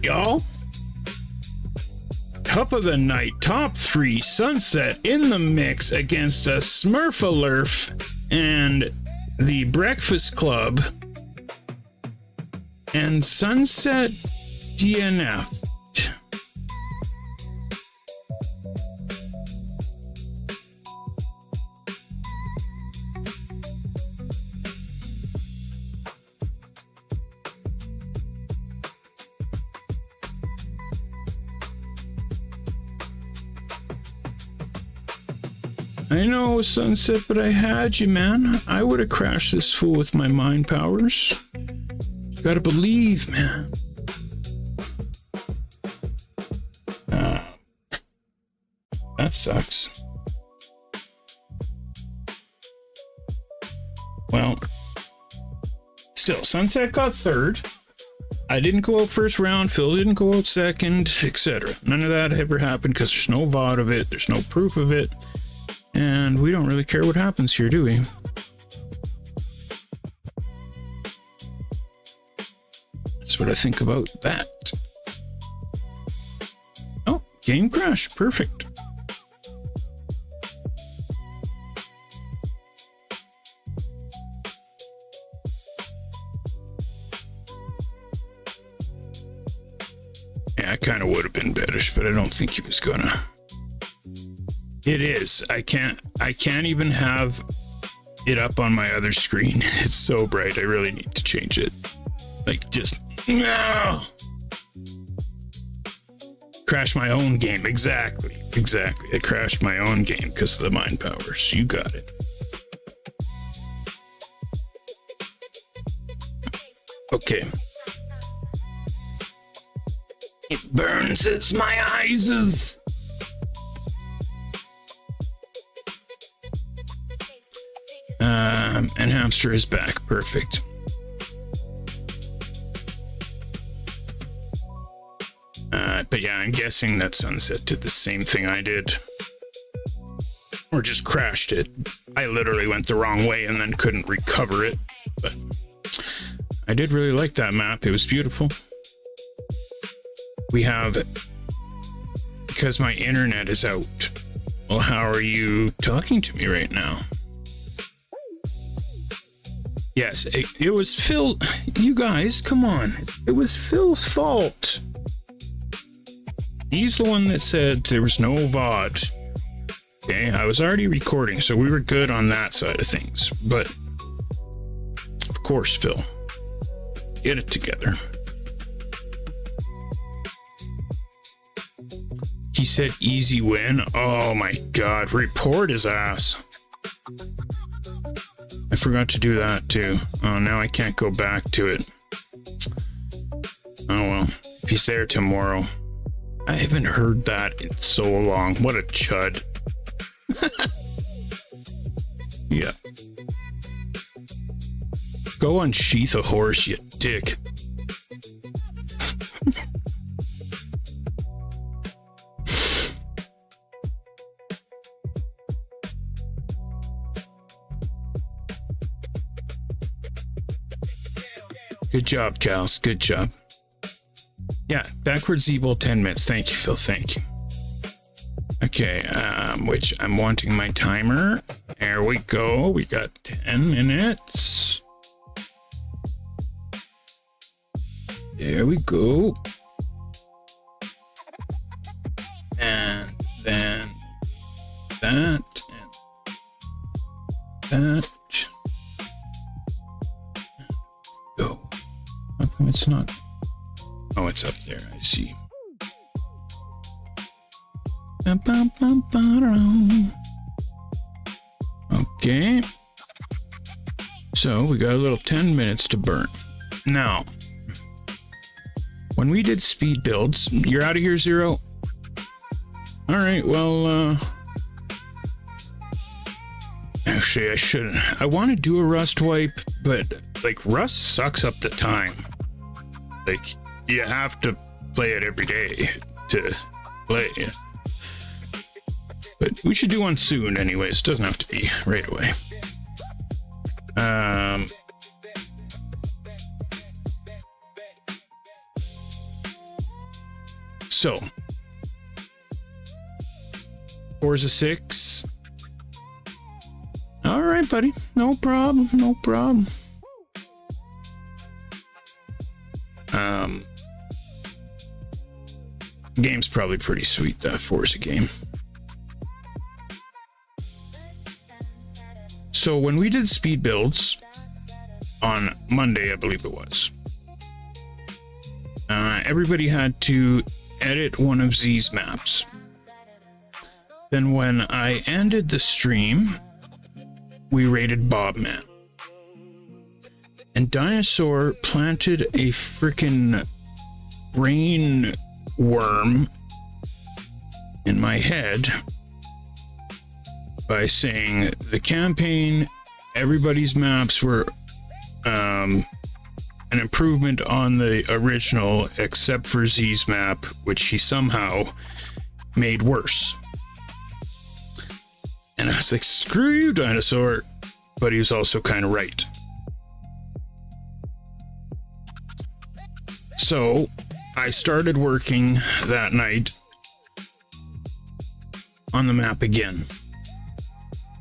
y'all. Cup of the night, top 3, Sunset in the mix against a Smurf-a-Lurf and the Breakfast Club and Sunset DNF. I know, Sunset, but I had you, man. I would have crashed this fool with my mind powers. You gotta believe, man. That sucks. Well, still, Sunset got third. I didn't go out first round. Phil didn't go out second, etc. None of that ever happened because there's no VOD of it. There's no proof of it. And we don't really care what happens here, do we? That's what I think about that. Oh, game crash. Perfect. Yeah, I kind of would have been beddish, but I don't think he was gonna. It is. I can't even have it up on my other screen. It's so bright. I really need to change it. Like, just no. Crash my own game. Exactly. I crashed my own game because of the mind powers. You got it. Okay. It burns. It's my eyes. And Hamster is back. Perfect. But yeah, I'm guessing that Sunset did the same thing I did. Or just crashed it. I literally went the wrong way and then couldn't recover it. But I did really like that map. It was beautiful. We have... Because my internet is out. Well, how are you talking to me right now? Yes, it was Phil. You guys, come on. It was Phil's fault. He's the one that said there was no VOD. Okay, I was already recording, so we were good on that side of things. But, of course, Phil. Get it together. He said easy win. Oh my god, report his ass. I forgot to do that too. Oh, now I can't go back to it. Oh well, if he's there tomorrow. I haven't heard that in so long. What a chud. Yeah. Go unsheath a horse, you dick. Good job, Kals. Good job. Yeah, backwards ZEEBOWL 10 minutes. Thank you, Phil. Thank you. Okay, which I'm wanting my timer. There we go. We got 10 minutes. There we go. And then that and that. Go. Okay, it's not. Oh, it's up there. I see. Okay. So we got a little 10 minutes to burn. Now, when we did speed builds, you're out of here, Zero. All right. Well, actually, I shouldn't. I want to do a rust wipe, but like rust sucks up the time. Like you have to play it every day to play. But we should do one soon anyways. It doesn't have to be right away. So, 4's a 6. All right, buddy. No problem. No problem. Game's probably pretty sweet, that Forza game. So when we did speed builds on Monday, I believe it was, everybody had to edit one of Z's maps. Then when I ended the stream, we raided Bobman. And Dinosaur planted a frickin' brain worm in my head by saying the campaign, everybody's maps were an improvement on the original except for Z's map, which he somehow made worse. And I was like, screw you, Dinosaur. But he was also kind of right. So I started working that night on the map again.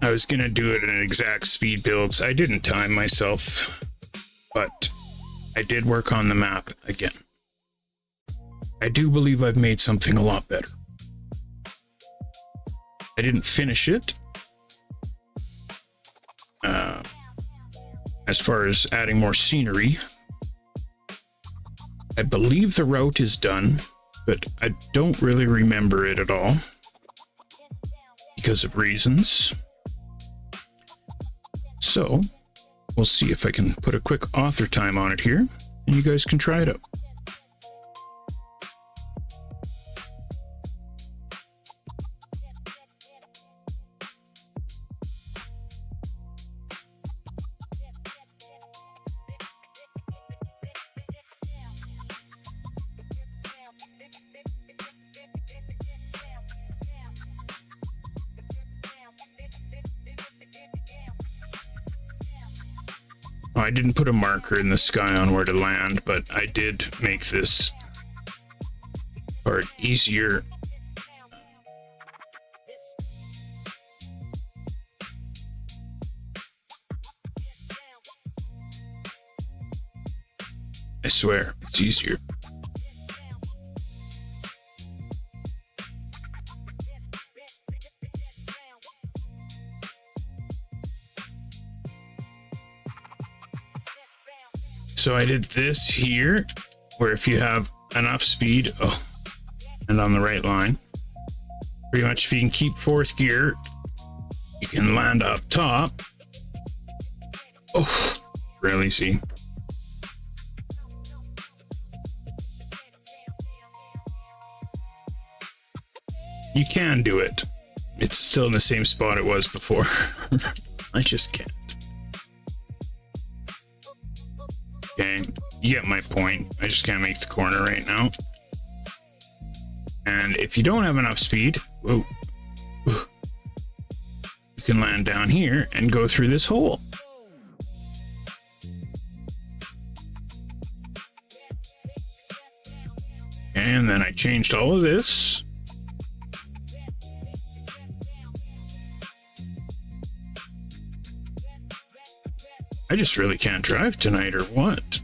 I was going to do it in exact speed builds. I didn't time myself, but I did work on the map again. I do believe I've made something a lot better. I didn't finish it. As far as adding more scenery, I believe the route is done, but I don't really remember it at all because of reasons. So we'll see if I can put a quick author time on it here and you guys can try it out. I didn't put a marker in the sky on where to land, but I did make this part easier. I swear, it's easier. So I did this here, where if you have enough speed, and on the right line, pretty much if you can keep fourth gear, you can land up top. Oh, really? See? You can do it. It's still in the same spot it was before. I just can't. Okay, you get my point. I just can't make the corner right now. And if you don't have enough speed, whoa, you can land down here and go through this hole. And then I changed all of this. I just really can't drive tonight, or what?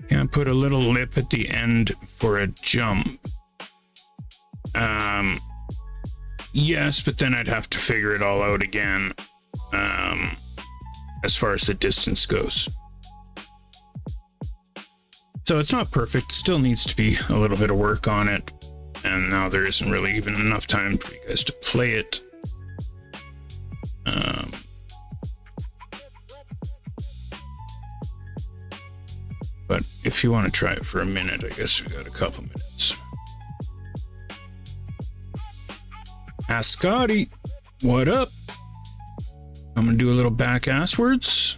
Can I put a little lip at the end for a jump? Yes, but then I'd have to figure it all out again, as far as the distance goes. So it's not perfect. Still needs to be a little bit of work on it. And now there isn't really even enough time for you guys to play it. But if you want to try it for a minute, I guess we got a couple minutes. Ask Scotty, what up? I'm gonna do a little back asswards.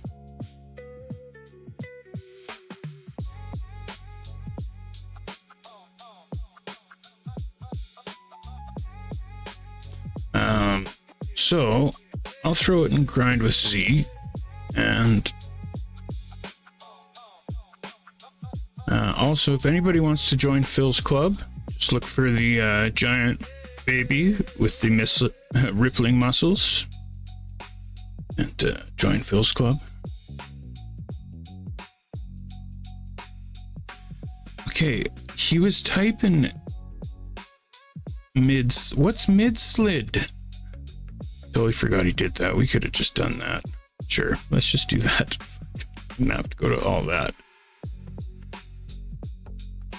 So I'll throw it in grind with Z, and also if anybody wants to join Phil's club, just look for the giant baby with the rippling muscles and join Phil's club. Okay, he was typing what's mid slid? Totally forgot he did that. We could have just done that. Sure, let's just do that. I'm gonna have to go to all that.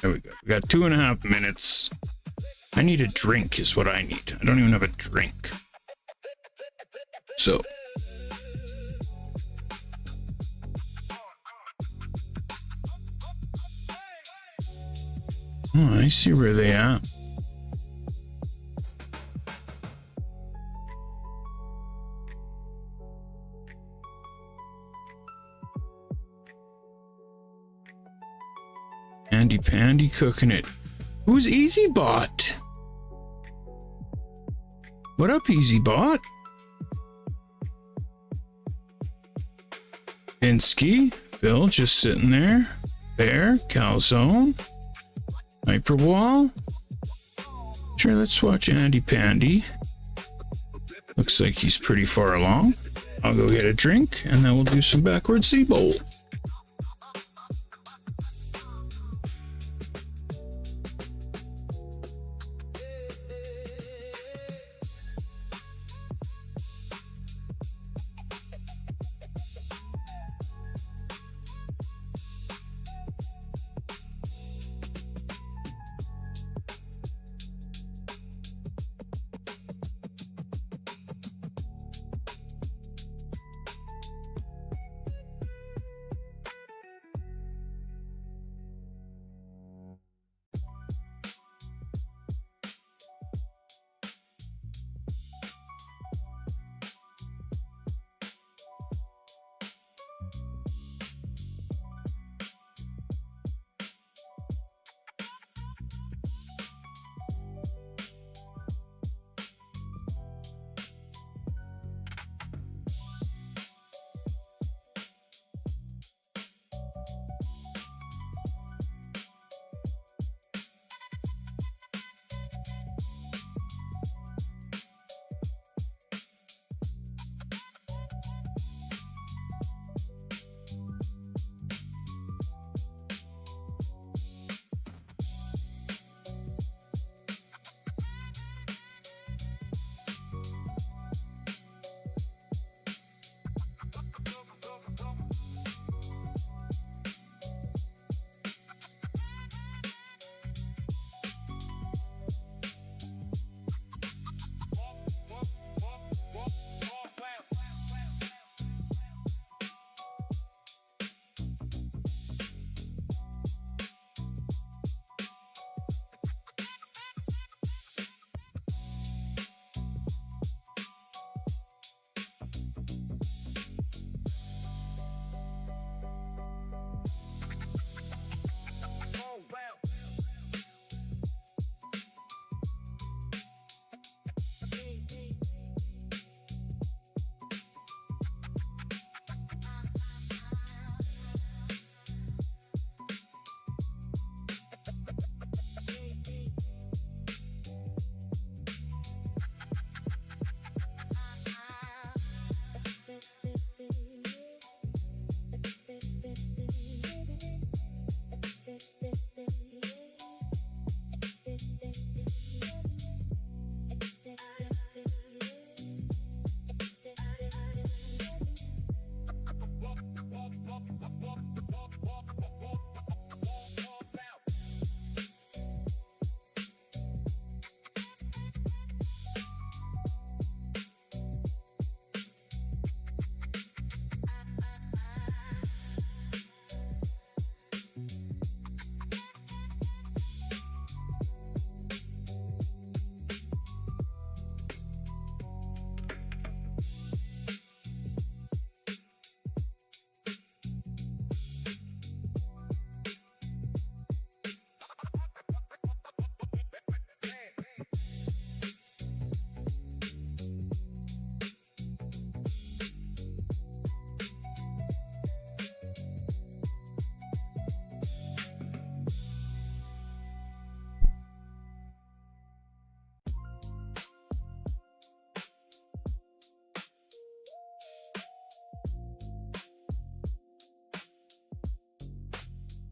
There we go. We got 2.5 minutes. I need a drink is what I need. I don't even have a drink. So. Oh, I see where they are. Andy Pandy cooking it. Who's EasyBot? What up, EasyBot? Pinsky, Phil just sitting there. Bear, Calzone, Hyperwall. Sure, let's watch Andy Pandy. Looks like he's pretty far along. I'll go get a drink and then we'll do some backward ZEEBOWL.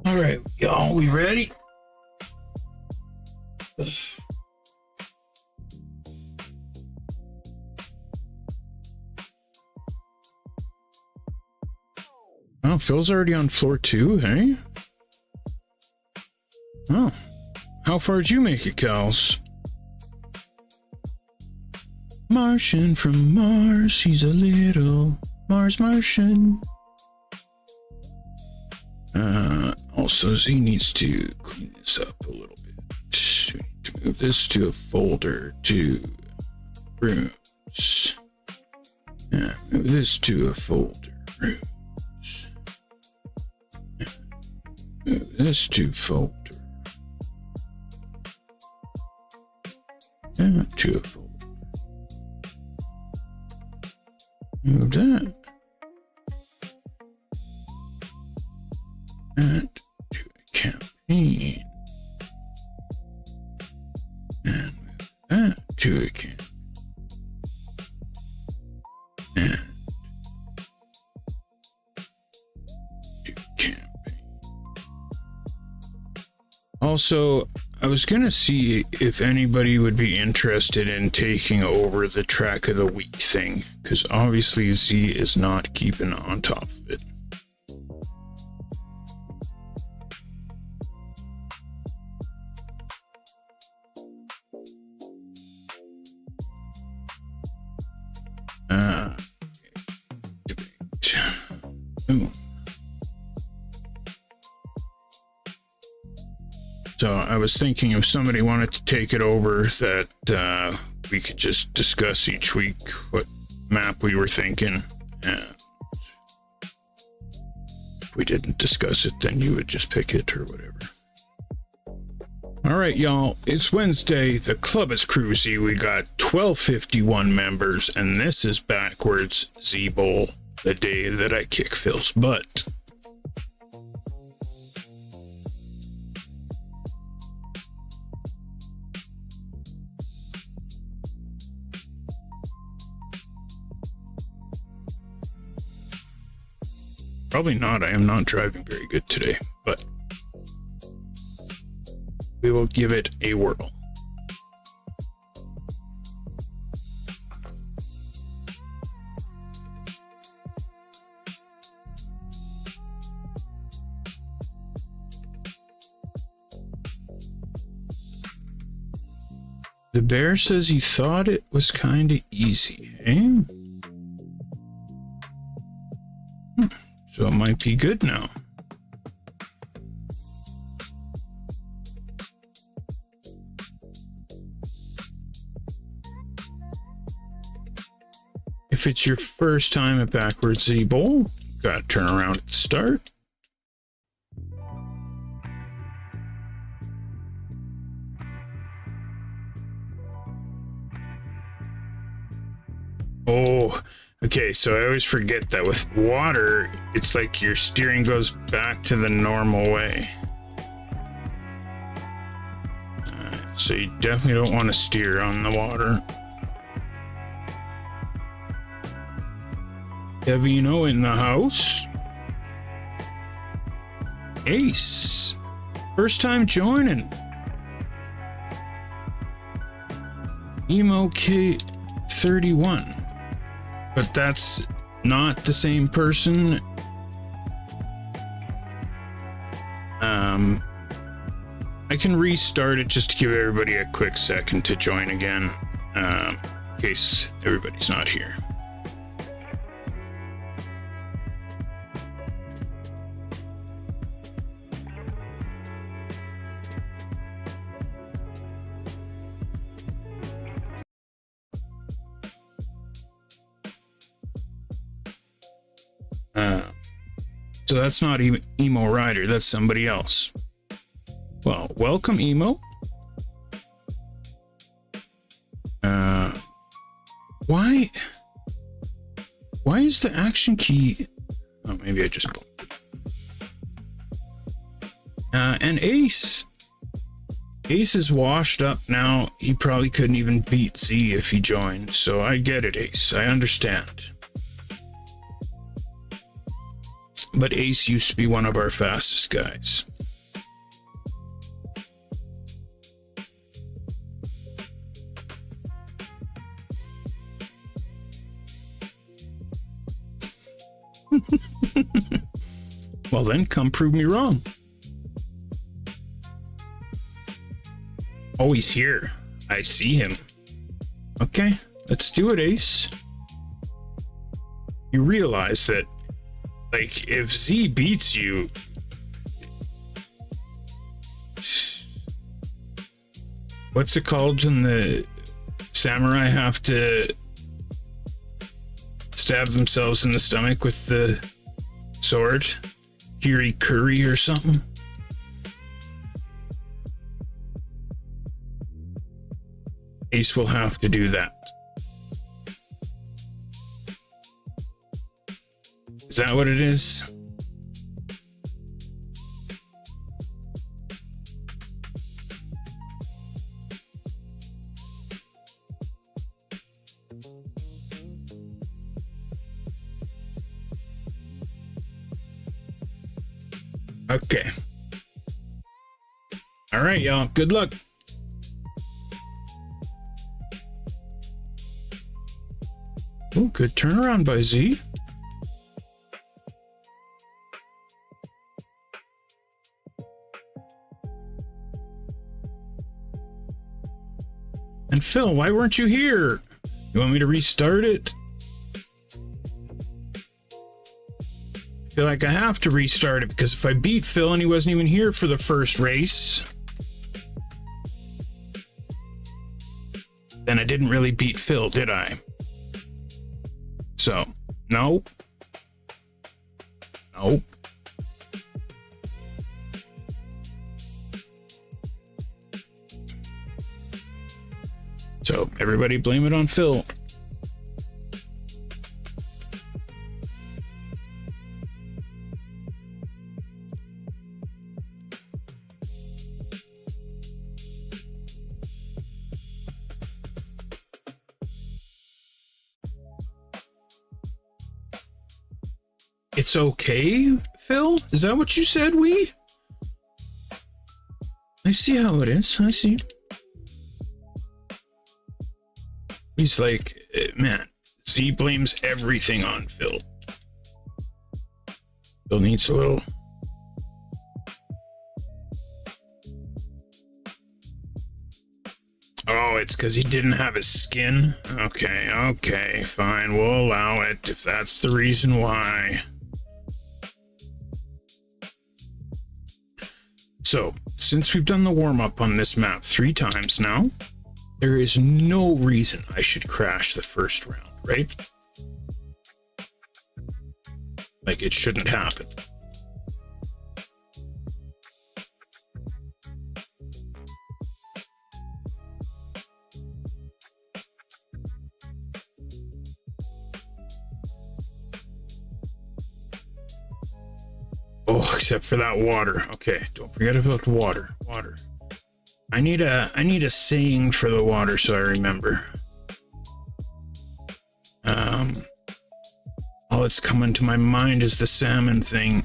All right, y'all, we ready? Oh, Phil's already on floor 2, hey? Oh, how far did you make it, Kels? Martian from Mars, he's a little Mars Martian. Also, Z needs to clean this up a little bit. We need to move this to a folder to rooms. Yeah, move this to a folder, rooms. Yeah, move this to folder. Yeah, to a folder. Move that. And to a campaign. And move that to a campaign. And to campaign. Also, I was gonna see if anybody would be interested in taking over the track of the week thing, because obviously Z is not keeping on top of it. Debate. Ooh. So I was thinking if somebody wanted to take it over, that we could just discuss each week what map we were thinking. And if we didn't discuss it, then you would just pick it or whatever. All right, y'all, it's Wednesday. The club is CREWZ. We got 1251 members, and this is backwards ZEEBOWL, the day that I kick Phil's butt. Probably not. I am not driving very good today, but we will give it a whirl. The bear says he thought it was kind of easy, eh? So it might be good now. If it's your first time at backwards ZEEBOWL, you gotta turn around at the start. Oh, okay, so I always forget that with water, it's like your steering goes back to the normal way. So you definitely don't want to steer on the water. Evino in the house. Ace. First time joining. Emo K31. But that's not the same person. I can restart it just to give everybody a quick second to join again, in case everybody's not here. So that's not Emo Rider, that's somebody else. Well, welcome, Emo. Why is the action key? Oh, maybe I just bumped it. And Ace. Ace is washed up now. He probably couldn't even beat Z if he joined. So I get it, Ace. I understand. but Ace used to be one of our fastest guys. Well then, come prove me wrong. Oh, he's here. I see him. Okay, let's do it, Ace. You realize that, like, if Z beats you... What's it called when the samurai have to stab themselves in the stomach with the sword? Kiri Curry or something? Ace will have to do that. Is that what it is? Okay. All right, y'all. Good luck. Oh, good turnaround by Z. And Phil, why weren't you here? You want me to restart it? I feel like I have to restart it because if I beat Phil and he wasn't even here for the first race, then I didn't really beat Phil, did I? So, nope. Nope. So, everybody blame it on Phil. It's okay, Phil? Is that what you said, I see how it is. I see. He's like, man, Z blames everything on Phil. Phil needs a little... Oh, it's because he didn't have his skin? Okay, okay, fine. We'll allow it if that's the reason why. So, since we've done the warm-up on this map 3 times now, there is no reason I should crash the first round, right? Like, it shouldn't happen. Oh, except for that water. Okay, don't forget about the water. Water. I need a saying for the water so I remember. All that's coming to my mind is the salmon thing.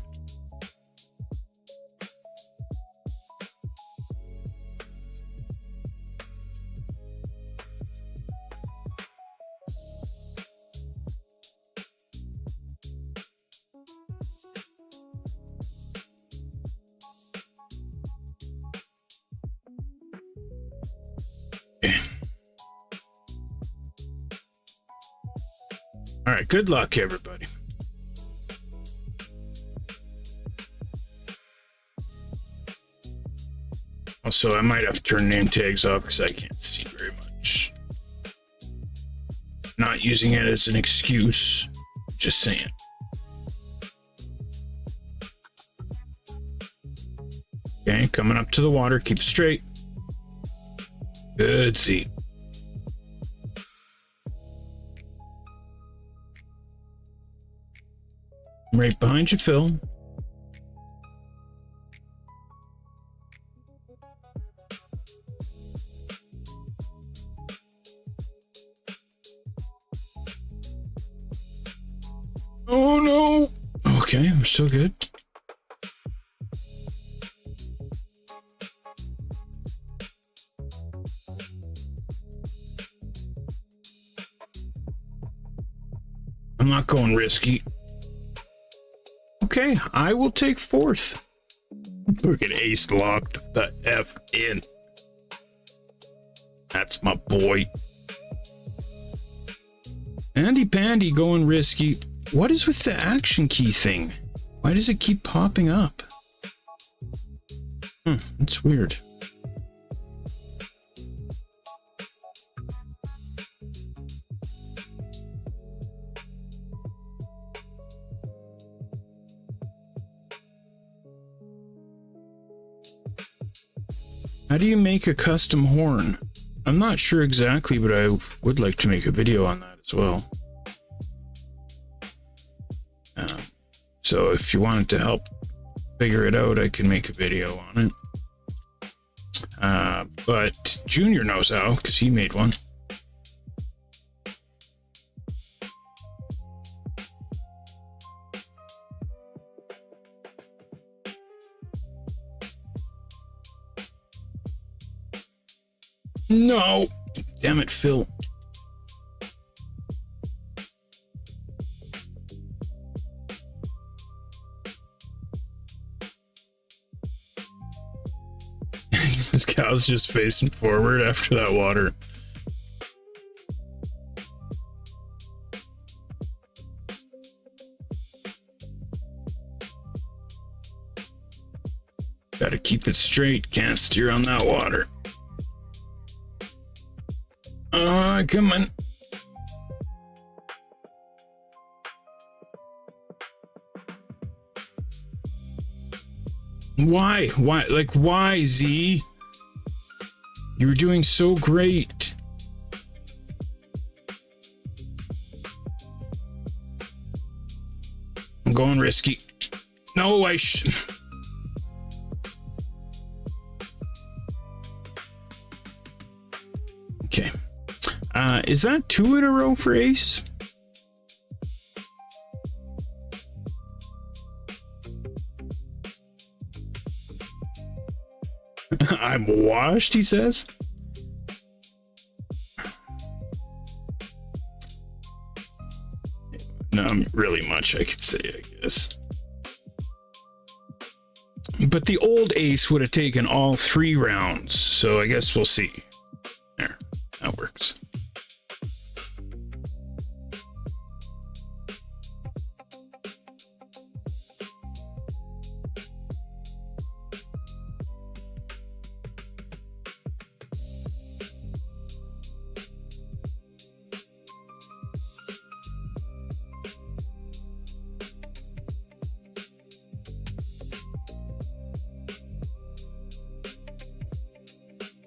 All right, good luck, everybody. Also, I might have to turn name tags off because I can't see very much. Not using it as an excuse, just saying. Okay, coming up to the water, keep it straight. Good seat. I'm right behind you, Phil. Oh no. Okay, we're still good. I'm not going risky. Okay, I will take fourth. Look at ace locked the F in. That's my boy. Andy Pandy going risky. What is with the action key thing? Why does it keep popping up? That's weird. How do you make a custom horn? I'm not sure exactly, but I would like to make a video on that as well. So if you wanted to help figure it out, I can make a video on it. But Junior knows how, because he made one. No! Damn it, Phil. This cow's just facing forward after that water. Gotta keep it straight, can't steer on that water. Come on. Why? Why? Like, why, Z? You were doing so great. I'm going risky. No, Okay. Is that 2 in a row for ace? I'm washed, he says. Not really much I could say, I guess. But the old ace would have taken all 3 rounds, so I guess we'll see. There, that works.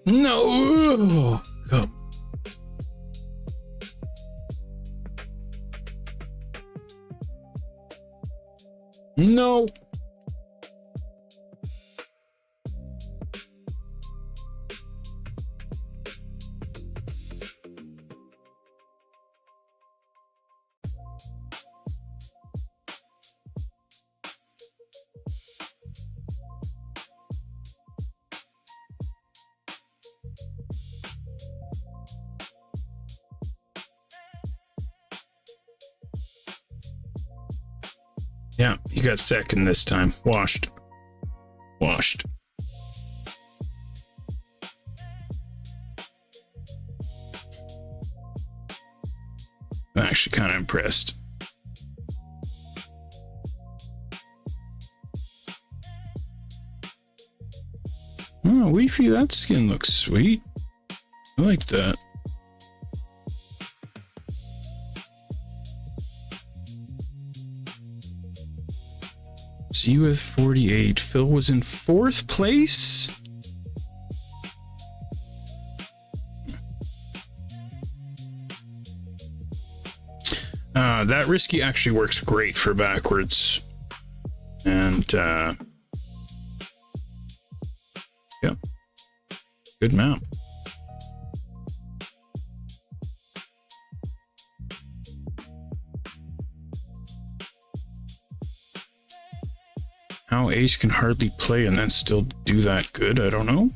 No! Come. No! Yeah, he got second this time. Washed. Washed. I'm actually kind of impressed. Oh, Weefy, that skin looks sweet. I like that. Z with 48. Phil was in 4th place. That risky actually works great for backwards. And yeah, good mount. how Ace can hardly play and then still do that good. I don't know.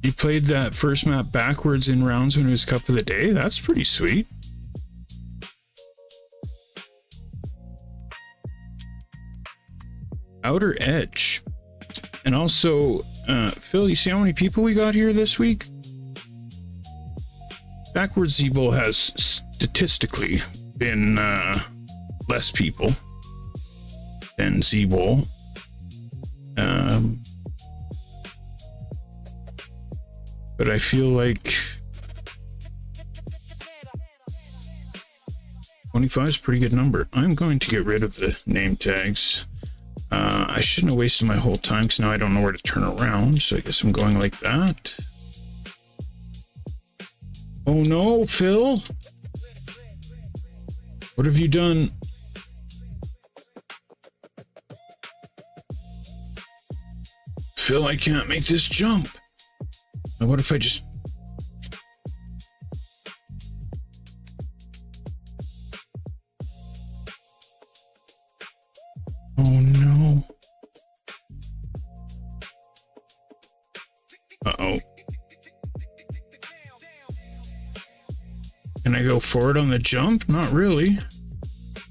He played that first map backwards in rounds when it was Cup of the Day. That's pretty sweet. Outer Edge. And also, Phil, you see how many people we got here this week? Backwards ZEEBOWL has statistically been less people than ZEEBOWL. But I feel like 25 is a pretty good number. I'm going to get rid of the name tags. I shouldn't have wasted my whole time because now I don't know where to turn around. So I guess I'm going like that. Oh no, Phil. What have you done? Phil, I can't make this jump. What if I just... Oh no. Uh-oh. Can I go forward on the jump? Not really.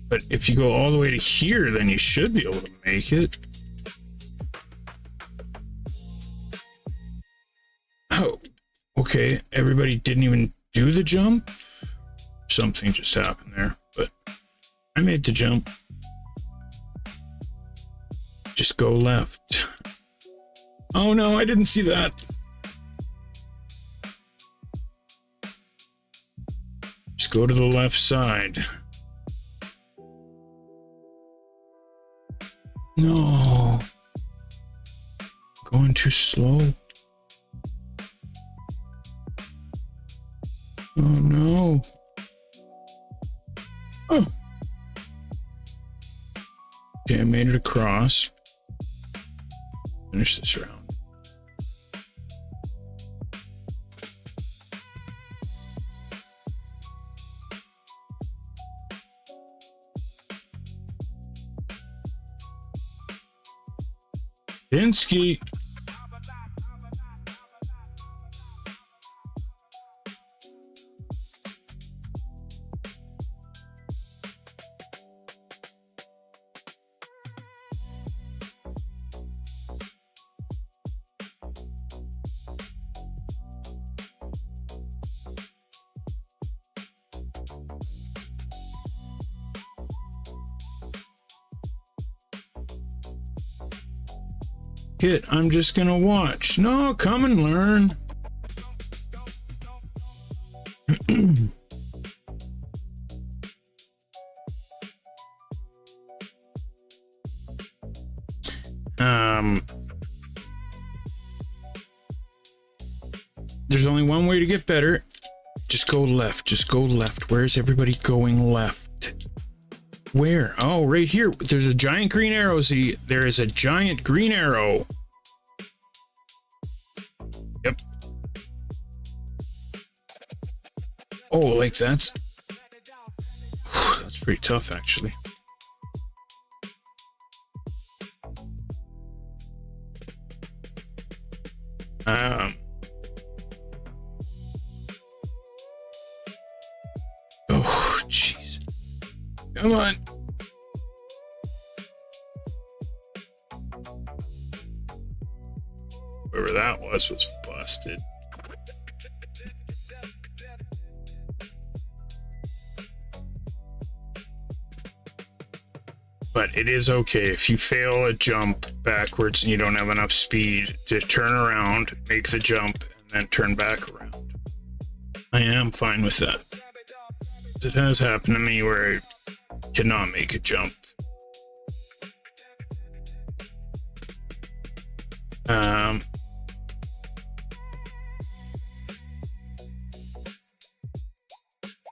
But if you go all the way to here, then you should be able to make it. Oh, okay. Everybody didn't even do the jump. Something just happened there, but I made the jump. Just go left. Oh no, I didn't see that. Just go to the left side. No. Going too slow. Oh no. Oh. Okay, I made it across. Finish this round. Pinsky. Kit, I'm just gonna watch. No, come and learn. There's only one way to get better. Just go left. Just go left. Where's everybody going left? Where? Oh, right here. There's a giant green arrow. See, there is a giant green arrow. Yep. Oh, like that's pretty tough, actually. Oh, jeez. Come on. Whoever that was busted. But it is okay if you fail a jump backwards and you don't have enough speed to turn around, make the jump, and then turn back around. I am fine with that. It has happened to me where I cannot make a jump.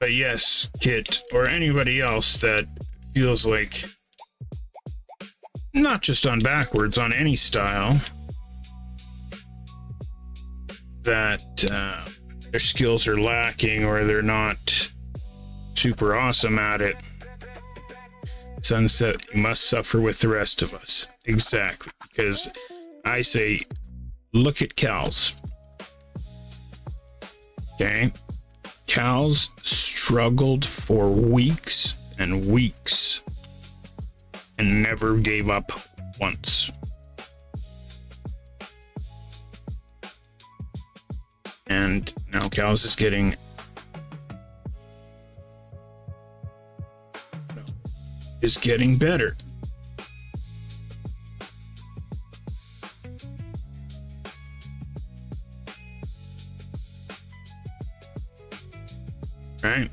But yes, Kit, or anybody else that feels like, not just on backwards, on any style, that their skills are lacking or they're not super awesome at it. Sunset, you must suffer with the rest of us. Exactly. Because I say, look at CREWZ. Okay? CREWZ struggled for weeks and weeks and never gave up once. And now CREWZ is getting better. Right?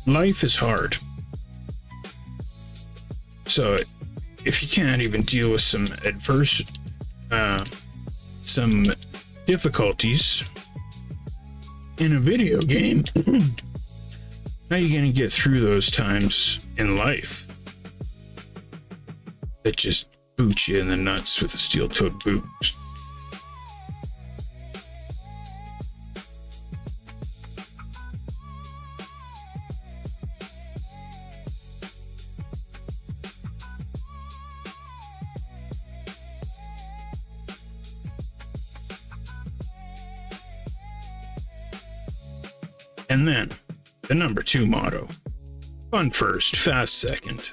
Life is hard. So if you can't even deal with some some difficulties in a video game, how are you going to get through those times in life that just boot you in the nuts with a steel-toed boot? And then the number 2 motto: fun first, fast second.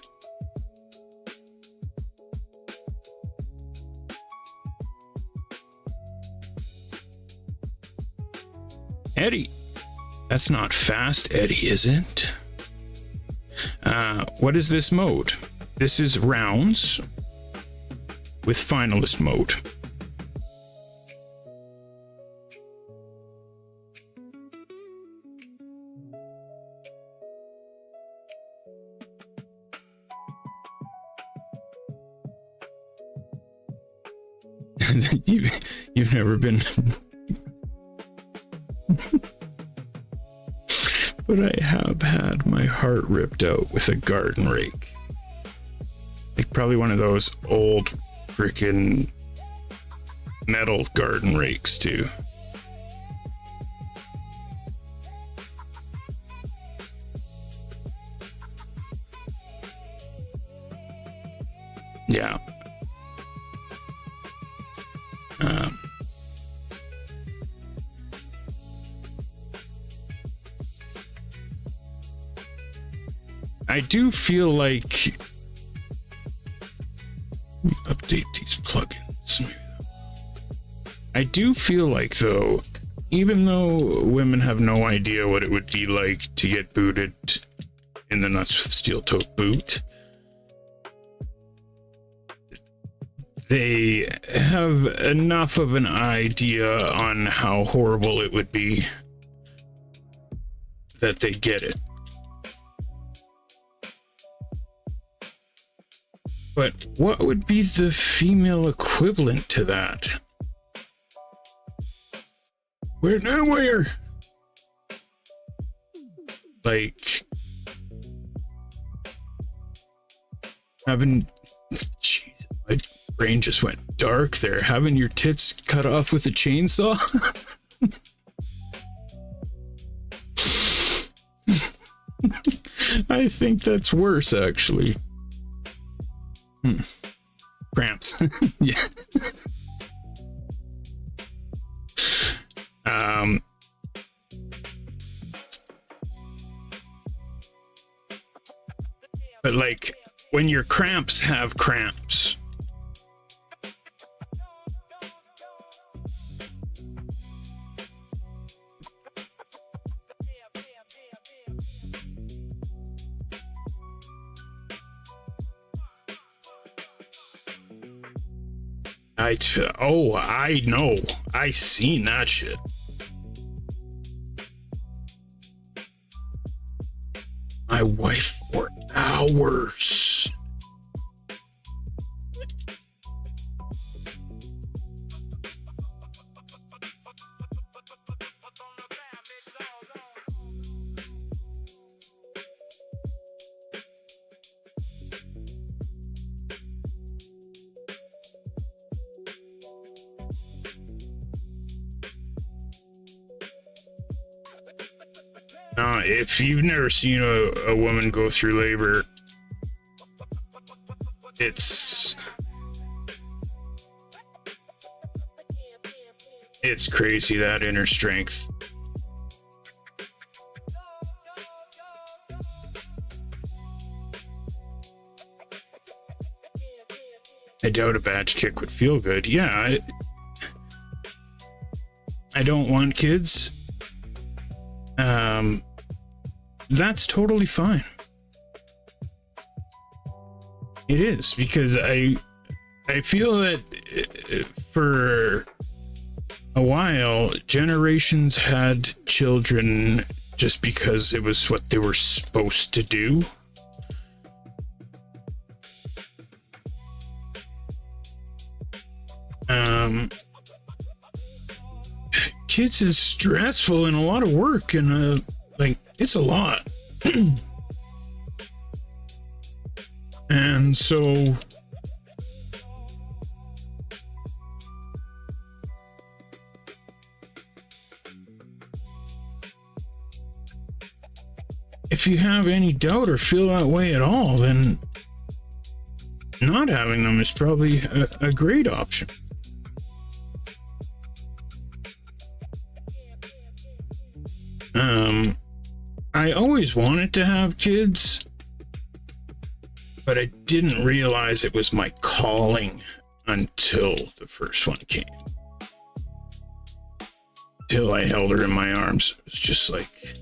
Eddie, that's not fast, Eddie, is it? What is this mode? This is rounds with finalist mode. You've never been but I have had my heart ripped out with a garden rake. Like probably one of those old freaking metal garden rakes too. Yeah. I do feel like update these plugins. I do feel like, though, even though women have no idea what it would be like to get booted in the nuts with a steel-toed boot, they have enough of an idea on how horrible it would be that they get it. But what would be the female equivalent to that? Where? Like having, jeez, my brain just went dark there. Having your tits cut off with a chainsaw? I think that's worse, actually. Cramps. Yeah. But like when your cramps have cramps, I know. I seen that shit. My wife for hours. If you've never seen a woman go through labor, it's crazy, that inner strength. I doubt a badge kick would feel good. Yeah, I don't want kids. That's totally fine. It is, because I feel that for a while, generations had children just because it was what they were supposed to do. Kids is stressful and a lot of work, and like, it's a lot. And so if you have any doubt or feel that way at all, then not having them is probably a great option. I always wanted to have kids, but I didn't realize it was my calling until the first one came. Till I held her in my arms. It was just like,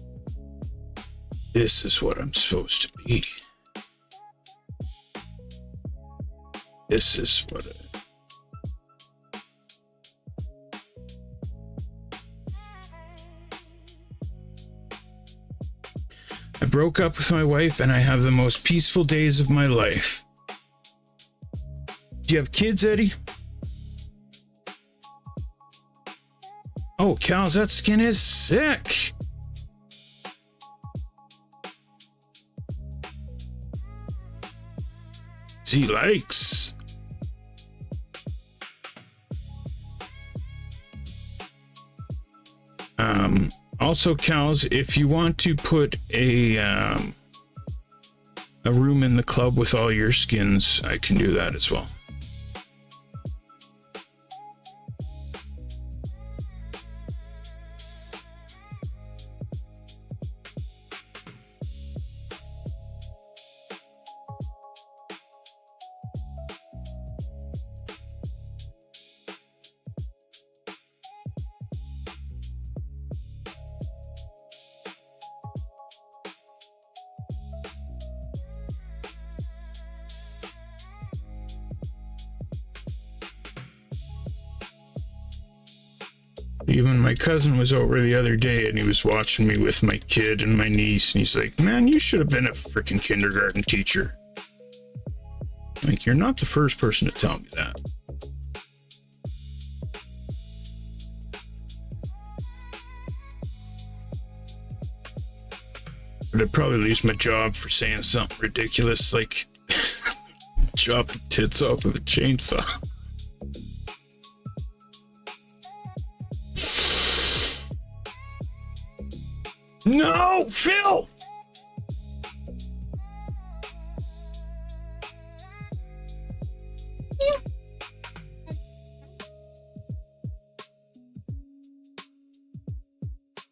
this is what I'm supposed to be. This is what I broke up with my wife, and I have the most peaceful days of my life. Do you have kids, Eddie? Oh, cows, that skin is sick. Z likes. Also, cows, if you want to put a room in the club with all your skins, I can do that as well. Even my cousin was over the other day, and he was watching me with my kid and my niece, and he's like, man, you should have been a freaking kindergarten teacher. Like, you're not the first person to tell me that. But I'd probably lose my job for saying something ridiculous like chopping tits off with a chainsaw. No, Phil!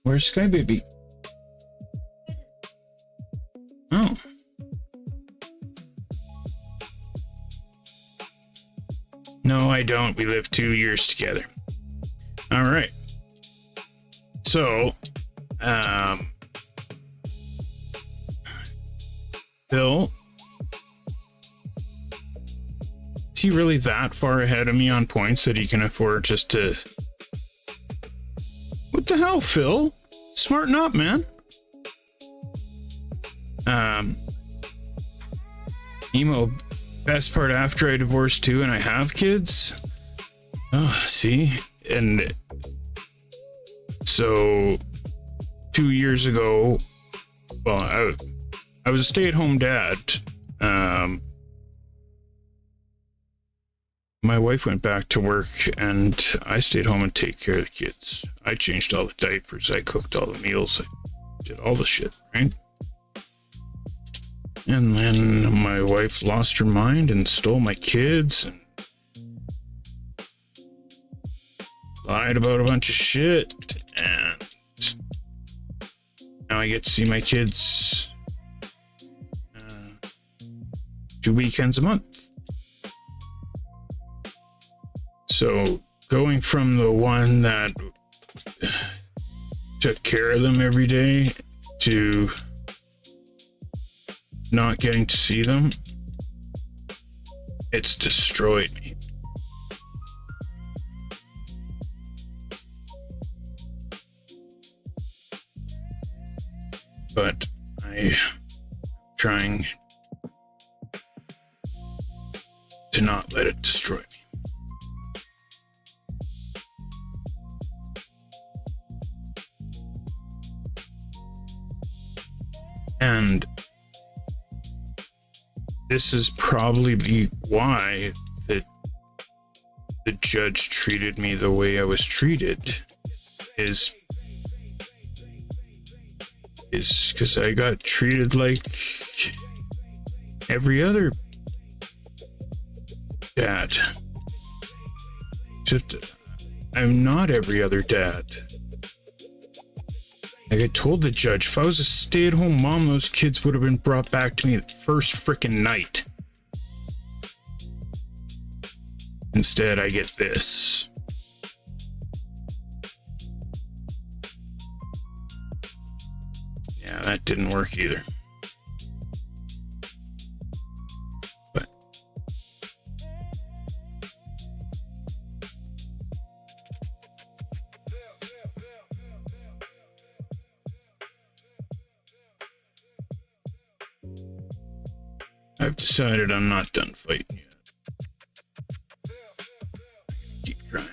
Where's Sky Baby? Oh. No, I don't. We lived 2 years together. All right. So, Bill, is he really that far ahead of me on points that he can afford just to... What the hell, Phil? Smarten up, man. Emo, best part after I divorced too and I have kids. Oh, see? And so 2 years ago, well, I was a stay-at-home dad. My wife went back to work, and I stayed home and take care of the kids. I changed all the diapers. I cooked all the meals. I did all the shit, right? And then my wife lost her mind and stole my kids and lied about a bunch of shit, and now I get to see my kids 2 weekends a month. So going from the one that took care of them every day to not getting to see them, it's destroyed me. But I'm trying to not let it destroy me. And this is probably why the judge treated me the way I was treated, is because I got treated like every other dad. Except I'm not every other dad. Like I told the judge, if I was a stay-at-home mom, those kids would have been brought back to me the first frickin' night. Instead, I get this. Yeah, that didn't work either. But I've decided I'm not done fighting yet. Keep trying.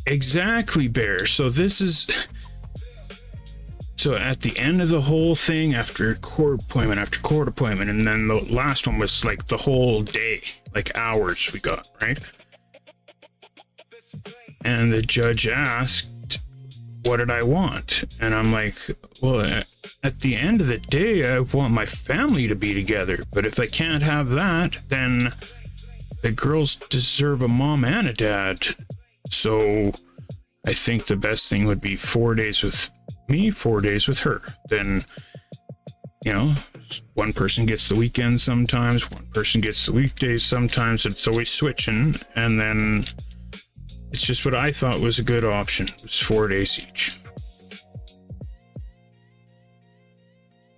Exactly, Bear. So this is... So at the end of the whole thing, after court appointment after court appointment, and then the last one was like the whole day, like hours we got, right? And the judge asked, what did I want? And I'm like, well, at the end of the day, I want my family to be together. But if I can't have that, then the girls deserve a mom and a dad. So I think the best thing would be 4 days with me, 4 days with her. Then, you know, one person gets the weekend sometimes, one person gets the weekdays sometimes. It's always switching. And then it's just what I thought was a good option. It was 4 days each.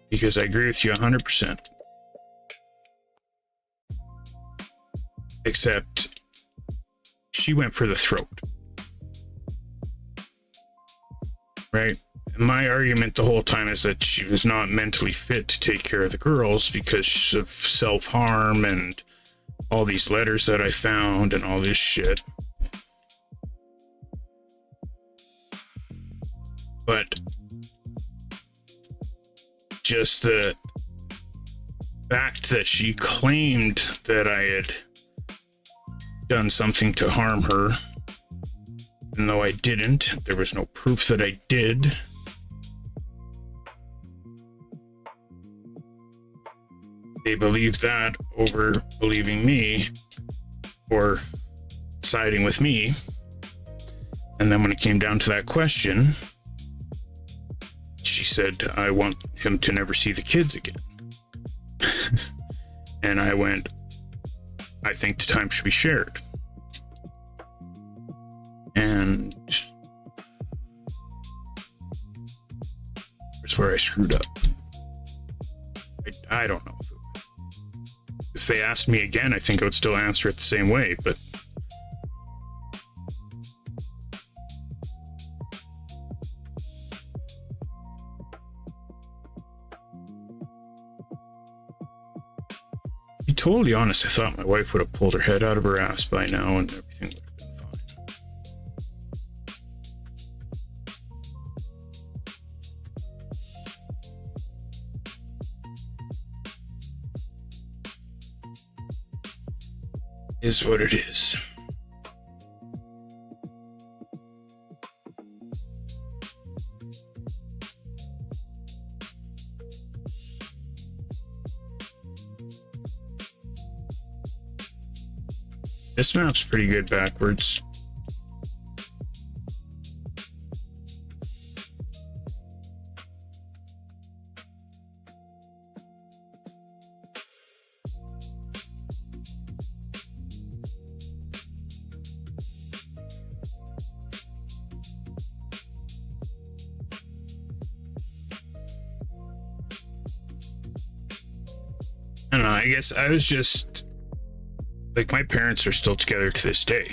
Because I agree with you 100%. Except she went for the throat. Right? And my argument the whole time is that she was not mentally fit to take care of the girls because of self-harm and all these letters that I found and all this shit. But just the fact that she claimed that I had done something to harm her, even though I didn't, there was no proof that I did. They believed that over believing me or siding with me. And then when it came down to that question, she said, I want him to never see the kids again. And I went, I think the time should be shared. And here's where I screwed up. I don't know. If they asked me again, I think I would still answer it the same way, but to be totally honest, I thought my wife would have pulled her head out of her ass by now and everything would have been fine. Is what it is. This map's pretty good backwards. I don't know, I guess I was just like, my parents are still together to this day.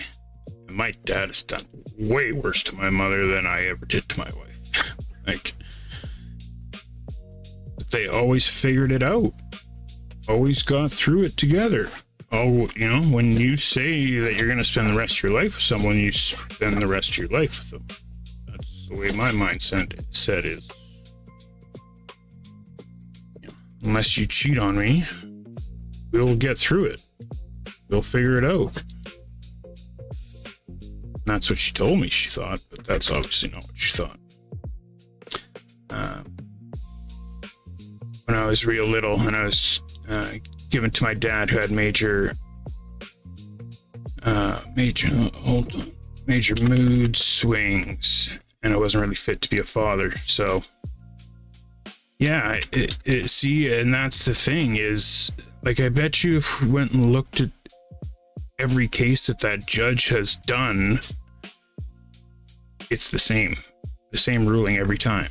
And my dad has done way worse to my mother than I ever did to my wife. Like, but they always figured it out, always got through it together. Oh, you know, when you say that you're going to spend the rest of your life with someone, you spend the rest of your life with them. That's the way my mindset is. You know, unless you cheat on me, we'll get through it. We'll figure it out. That's what she told me she thought, but that's obviously not what she thought. When I was real little and I was given to my dad, who had major mood swings, and I wasn't really fit to be a father. So yeah, see, and that's the thing is, like, I bet you if we went and looked at every case that judge has done, it's the same ruling every time.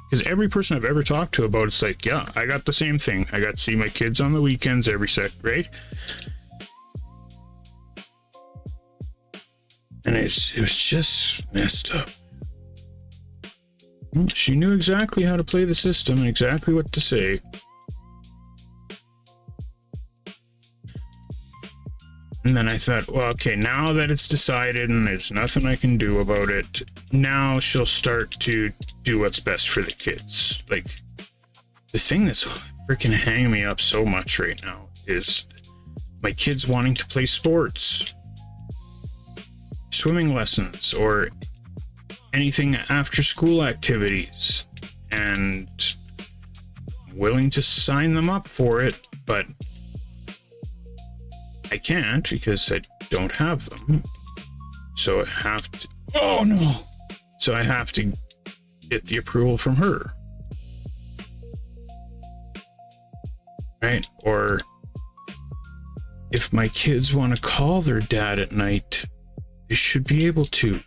Because every person I've ever talked to about it's like, yeah, I got the same thing. I got to see my kids on the weekends every second, right? And it was just messed up. She knew exactly how to play the system and exactly what to say. And then I thought, well, okay, now that it's decided and there's nothing I can do about it, now she'll start to do what's best for the kids. Like, the thing that's freaking hanging me up so much right now is my kids wanting to play sports, swimming lessons, or anything after school activities, and I'm willing to sign them up for it, but I can't because I don't have them. So I have to, oh no. So I have to get the approval from her. Right? Or if my kids want to call their dad at night, they should be able to.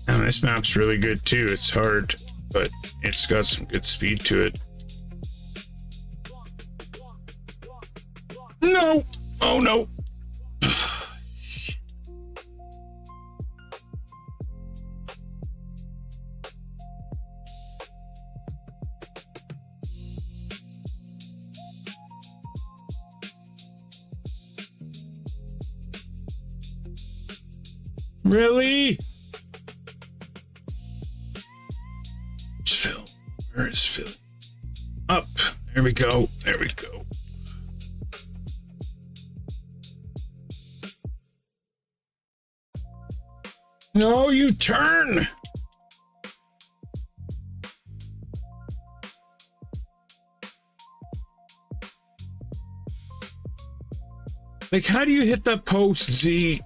And this map's really good too. It's hard, but it's got some good speed to it. No! Oh no! Really? Phil. Where is Phil? Up. There we go. There we go. No, you turn. Like, how do you hit that post, Z?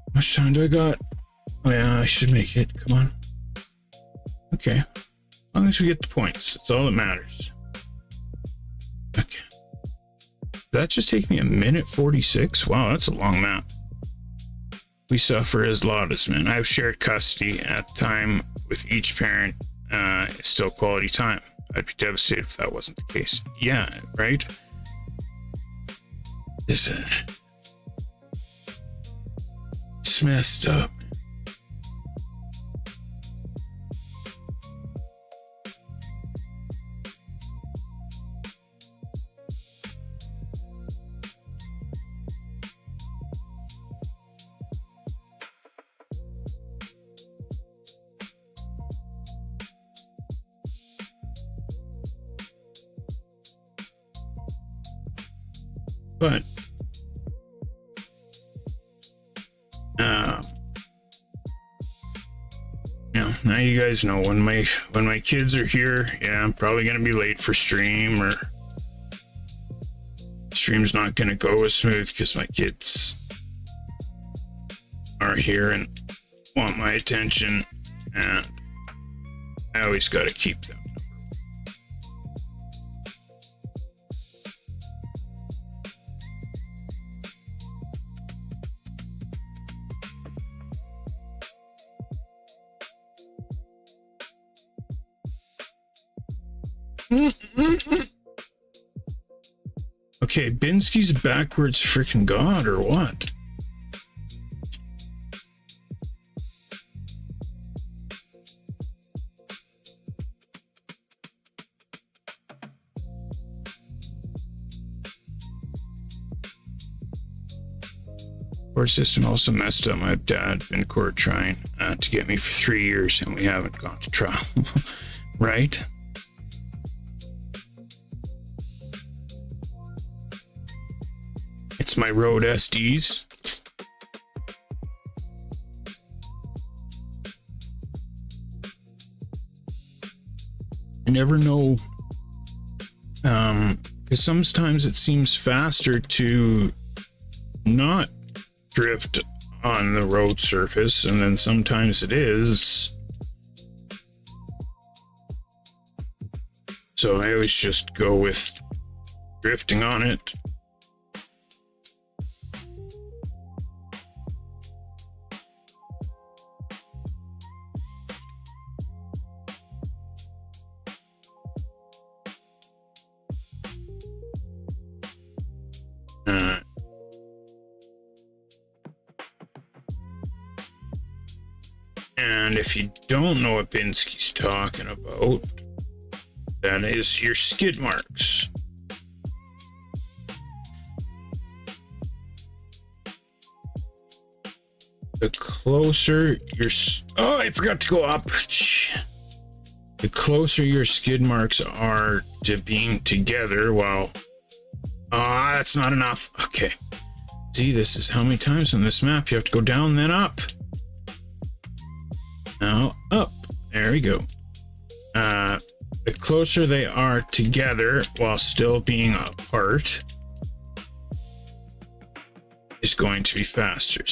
How much time do I got? Oh yeah, I should make it. Come on. Okay. As long as we get the points, that's all that matters. Okay. That just take me a minute 46? Wow, that's a long map. We suffer as Lawlessmen. I have shared custody at the time with each parent. It's still quality time. I'd be devastated if that wasn't the case. Yeah, right? It's messed up. But now you guys know when my kids are here, yeah, I'm probably gonna be late for stream, or stream's not gonna go as smooth because my kids are here and want my attention, and I always gotta keep them. Okay, Binsky's backwards freaking god or what? Court system also messed up. My dad been court trying to get me for 3 years, and we haven't gone to trial. Right? It's my road SDs. I never know, because sometimes it seems faster to not drift on the road surface, and then sometimes it is. So I always just go with drifting on it. And if you don't know what Binsky's talking about, that is your skid marks. The closer your... Oh, I forgot to go up. The closer your skid marks are to being together, well... Ah, that's not enough. Okay. See, this is how many times on this map you have to go down, then up. Now up. There we go. The closer they are together while still being apart is going to be faster.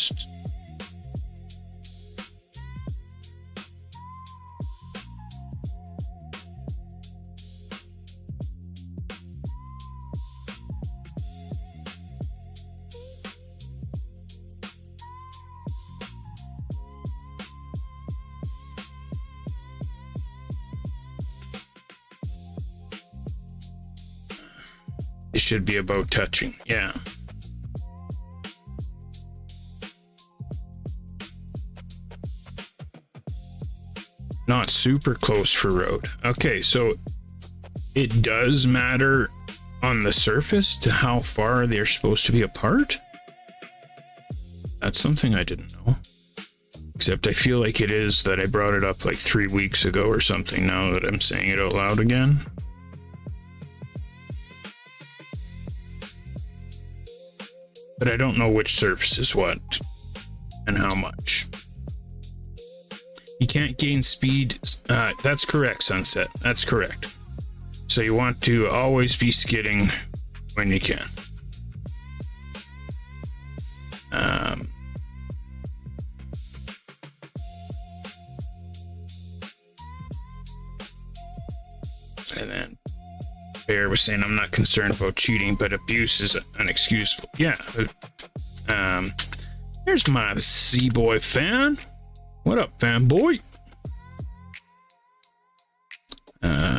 It should be about touching, yeah. Not super close for road. Okay, so it does matter on the surface to how far they're supposed to be apart? That's something I didn't know. Except I feel like it is that I brought it up like 3 weeks ago or something, now that I'm saying it out loud again. But I don't know which surface is what and how much. You can't gain speed. That's correct, Sunset. That's correct. So you want to always be skidding when you can. And then Bear was saying, I'm not concerned about cheating, but abuse is unexcusable. Yeah. There's my Z-Boy fan. What up, fanboy? One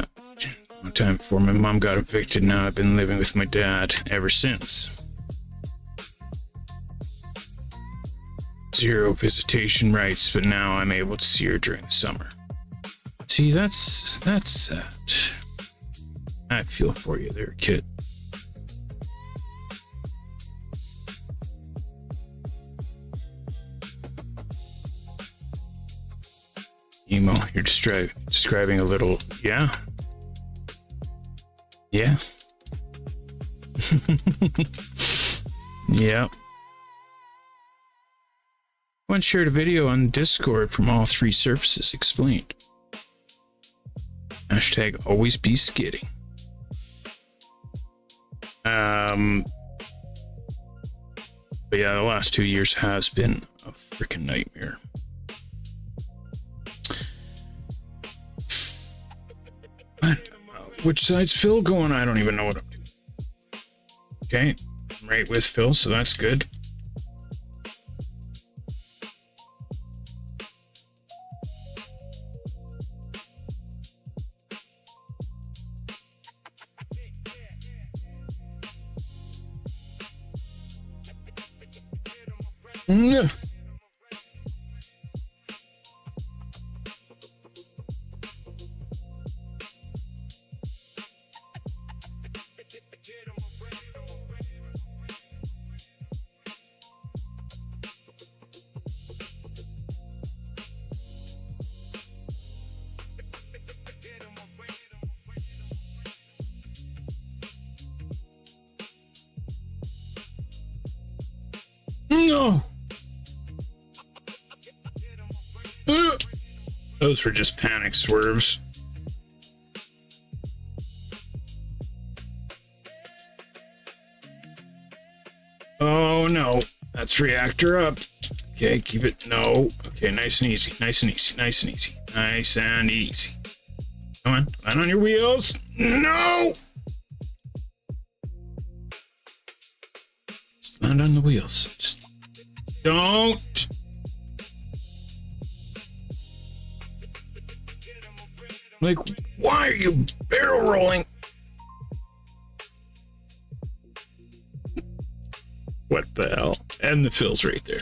time before my mom got evicted, now I've been living with my dad ever since. 0 visitation rights, but now I'm able to see her during the summer. See, that's sad. I feel for you there, kid. Emo, you're describing a little, yeah. Yeah. Yep. One shared a video on Discord from all three surfaces explained. Hashtag always be skidding. But yeah, the last 2 years has been a freaking nightmare. What? Which side's Phil going? I don't even know what I'm doing. Okay, I'm right with Phil, so that's good. No. Those were just panic swerves. Oh no, that's reactor up. Okay, keep it. No. Okay, nice and easy. Nice and easy. Nice and easy. Nice and easy. Come on, land on your wheels. No! Just land on the wheels. Just don't. Like, why are you barrel rolling? What the hell? And the Phil's right there.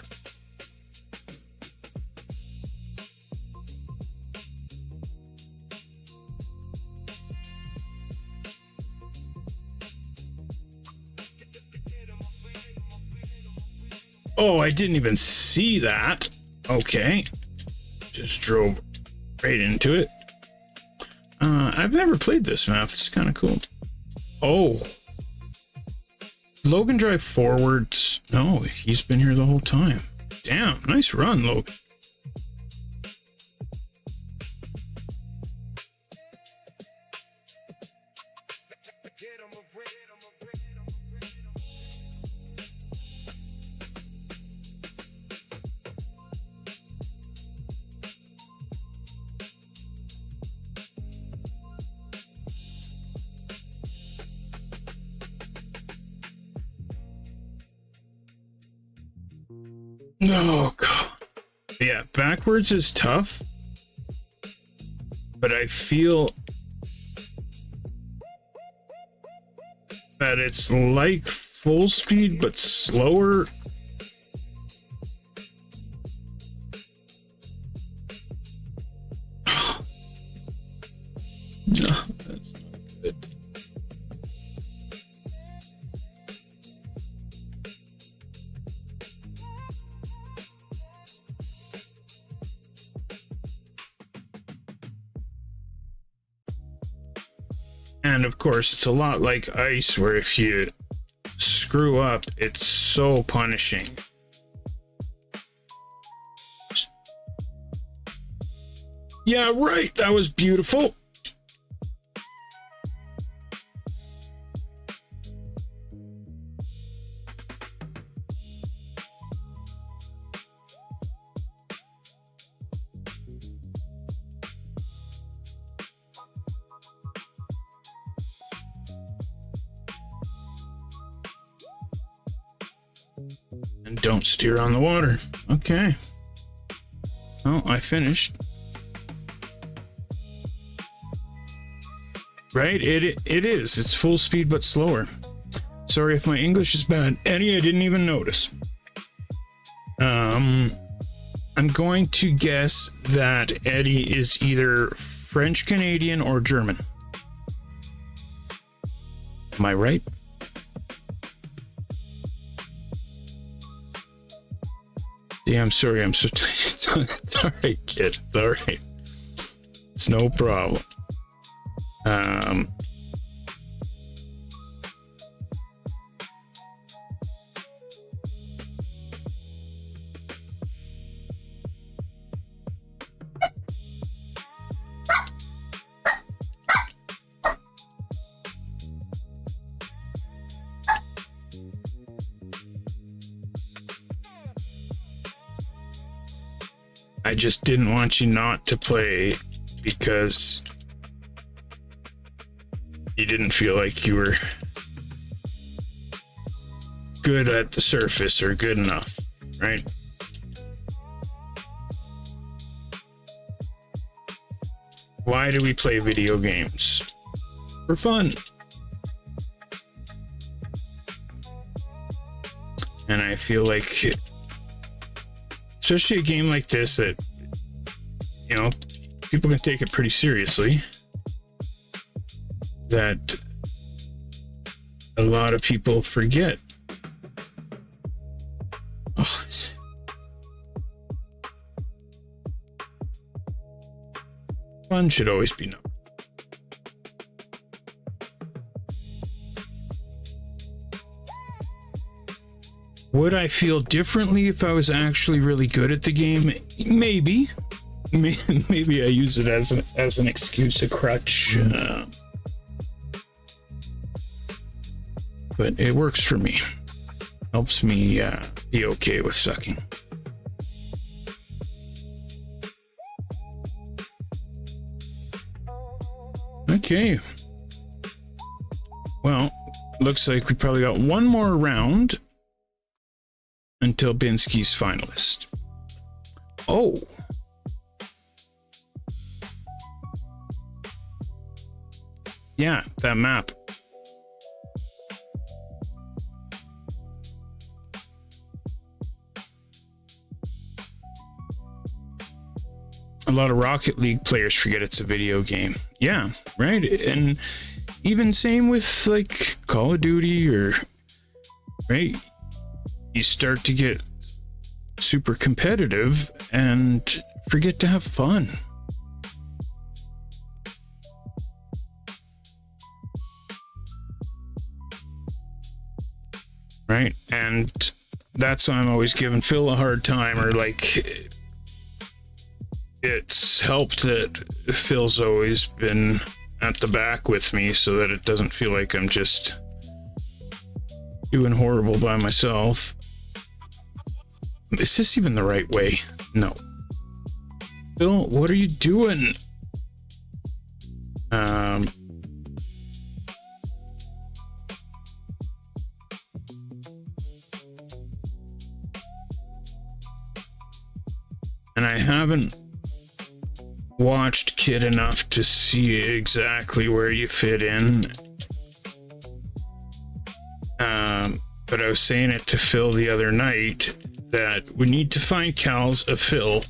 Oh, I didn't even see that. Okay. Just drove right into it. I've never played this map. It's kind of cool. Oh. Logan drive forwards. No, he's been here the whole time. Damn, nice run, Logan. Oh, God. Yeah, backwards is tough. But I feel that it's like full speed, but slower. No, that's not good. And of course, it's a lot like ice, where if you screw up, it's so punishing. Yeah, right. That was beautiful. And don't steer on the water. Okay. Oh, I finished. Right? It is. It's full speed, but slower. Sorry if my English is bad. Eddie, I didn't even notice. I'm going to guess that Eddie is either French Canadian or German. Am I right? Yeah, I'm sorry. I'm so it's all right, kid. It's all right. It's no problem. I just didn't want you not to play because you didn't feel like you were good at the surface or good enough, right? Why do we play video games? For fun. And I feel like, especially a game like this that, you know, people can take it pretty seriously, that a lot of people forget. Oh, fun should always be known. Would I feel differently if I was actually really good at the game? Maybe. Maybe I use it as an excuse, a crutch. But it works for me. Helps me be okay with sucking. Okay. Well, looks like we probably got one more round until Binsky's finalist. Oh. Yeah, that map. A lot of Rocket League players forget it's a video game. Yeah, right? And even same with like Call of Duty or, right? You start to get super competitive and forget to have fun. Right? And that's why I'm always giving Phil a hard time, or like, it's helped that Phil's always been at the back with me so that it doesn't feel like I'm just doing horrible by myself. Is this even the right way? No. Phil, what are you doing? And I haven't watched Kid enough to see exactly where you fit in. But I was saying it to Phil the other night that we need to find cows of Phil.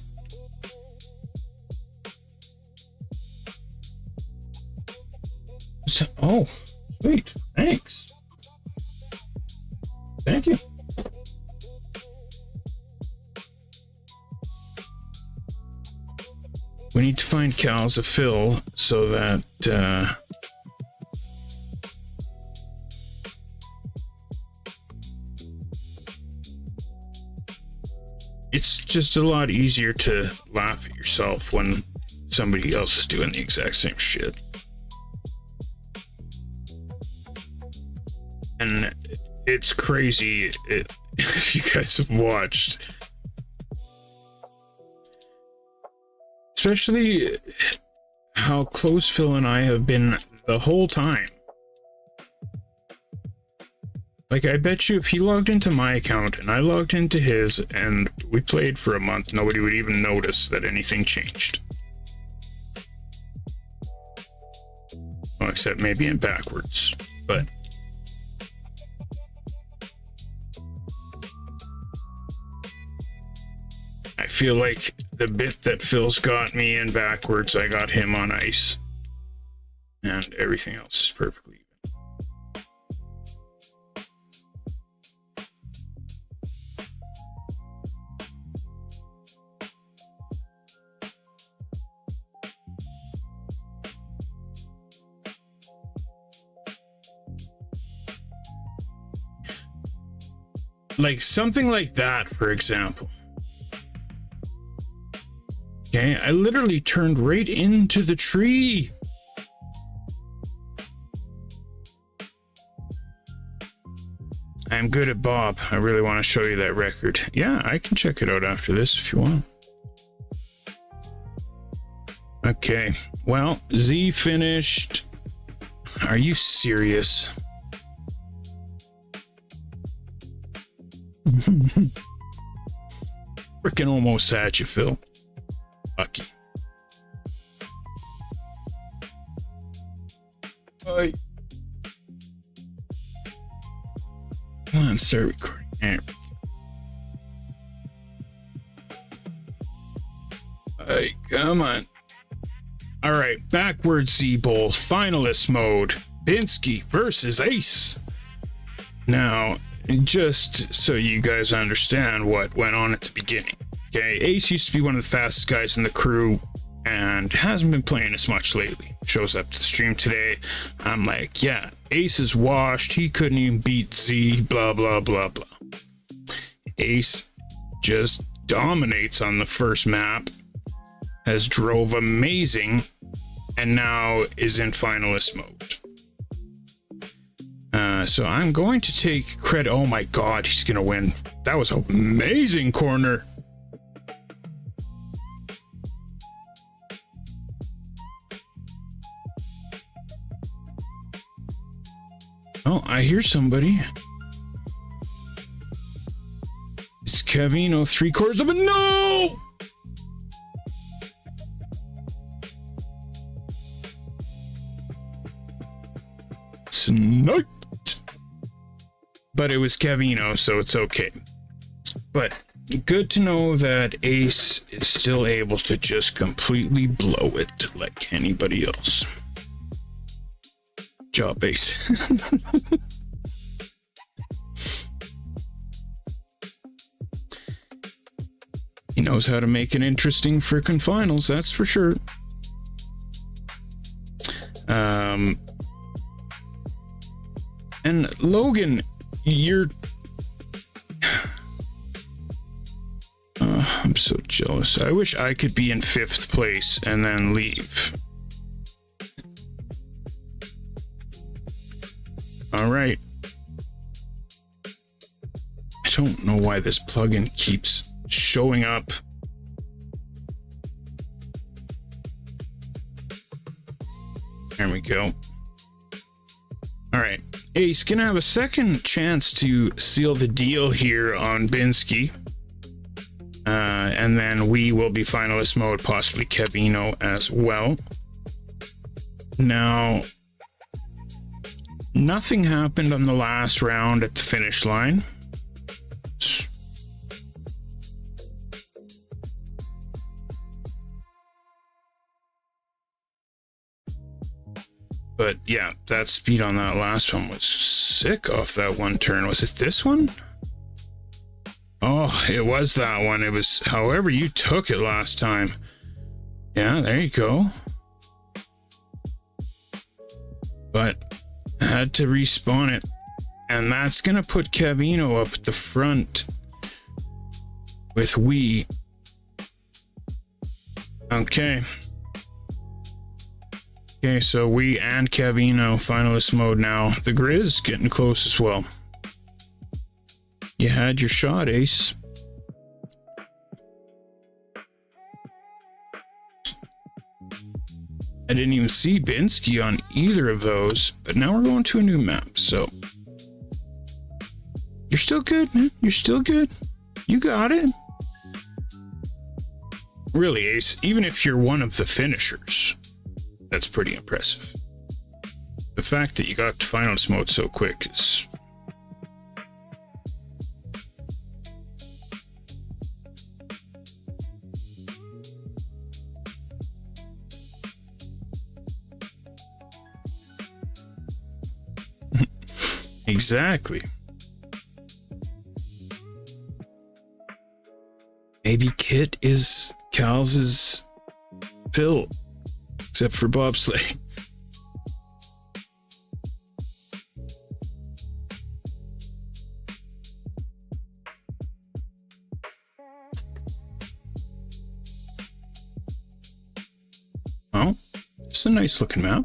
So, oh, sweet. Thanks. Thank you. We need to find cows of Phil so that it's just a lot easier to laugh at yourself when somebody else is doing the exact same shit. And it's crazy if you guys have watched. Especially how close Phil and I have been the whole time. Like, I bet you if he logged into my account and I logged into his and we played for a month, nobody would even notice that anything changed. Well, except maybe in backwards, but... I feel like the bit that Phil's got me in backwards, I got him on ice. And everything else is perfectly even. Like something like that, for example. Okay, I literally turned right into the tree. I'm good at Bob. I really want to show you that record. Yeah, I can check it out after this if you want. Okay, well, Z finished. Are you serious? Freaking almost had you, Phil. Lucky. Bye. Come on, start recording. There. Hey, come on. All right, backwards ZEEBOWL finalist mode. Binsky versus Ace. Now, just so you guys understand what went on at the beginning. Okay, Ace used to be one of the fastest guys in the crew and hasn't been playing as much lately. Shows up to the stream today. I'm like, yeah, Ace is washed. He couldn't even beat Z, blah, blah, blah, blah. Ace just dominates on the first map, has drove amazing, and now is in finalist mode. So I'm going to take credit. Oh my god, he's gonna win. That was an amazing corner. Oh, I hear somebody. It's Kevino, 3/4 of a no! Sniped! But it was Kevino, so it's okay. But good to know that Ace is still able to just completely blow it like anybody else. Job, Ace. He knows how to make it interesting frickin' finals, that's for sure. And Logan, you're... I'm so jealous. I wish I could be in 5th place and then leave. All right. I don't know why this plugin keeps showing up. There we go. All right. Ace gonna have a second chance to seal the deal here on Binsky. And then we will be finalist mode, possibly Kevino as well. Now, nothing happened on the last round at the finish line. But yeah, that speed on that last one was sick off that one turn. Was it this one? Oh, it was that one. It was however you took it last time. Yeah, there you go. But I had to respawn it. And that's going to put Kevino up at the front with we. Okay. Okay, so we and Kevino finalist mode now. The CREWZ getting close as well. You had your shot, Ace. I didn't even see Binsky on either of those, but now we're going to a new map, so you're still good, man. You're still good. You got it. Really, Ace, even if you're one of the finishers, that's pretty impressive. The fact that you got to finalist mode so quick is... Exactly. Maybe Kit is Cal's' Phil, except for bobsleigh. Oh, it's a nice looking map.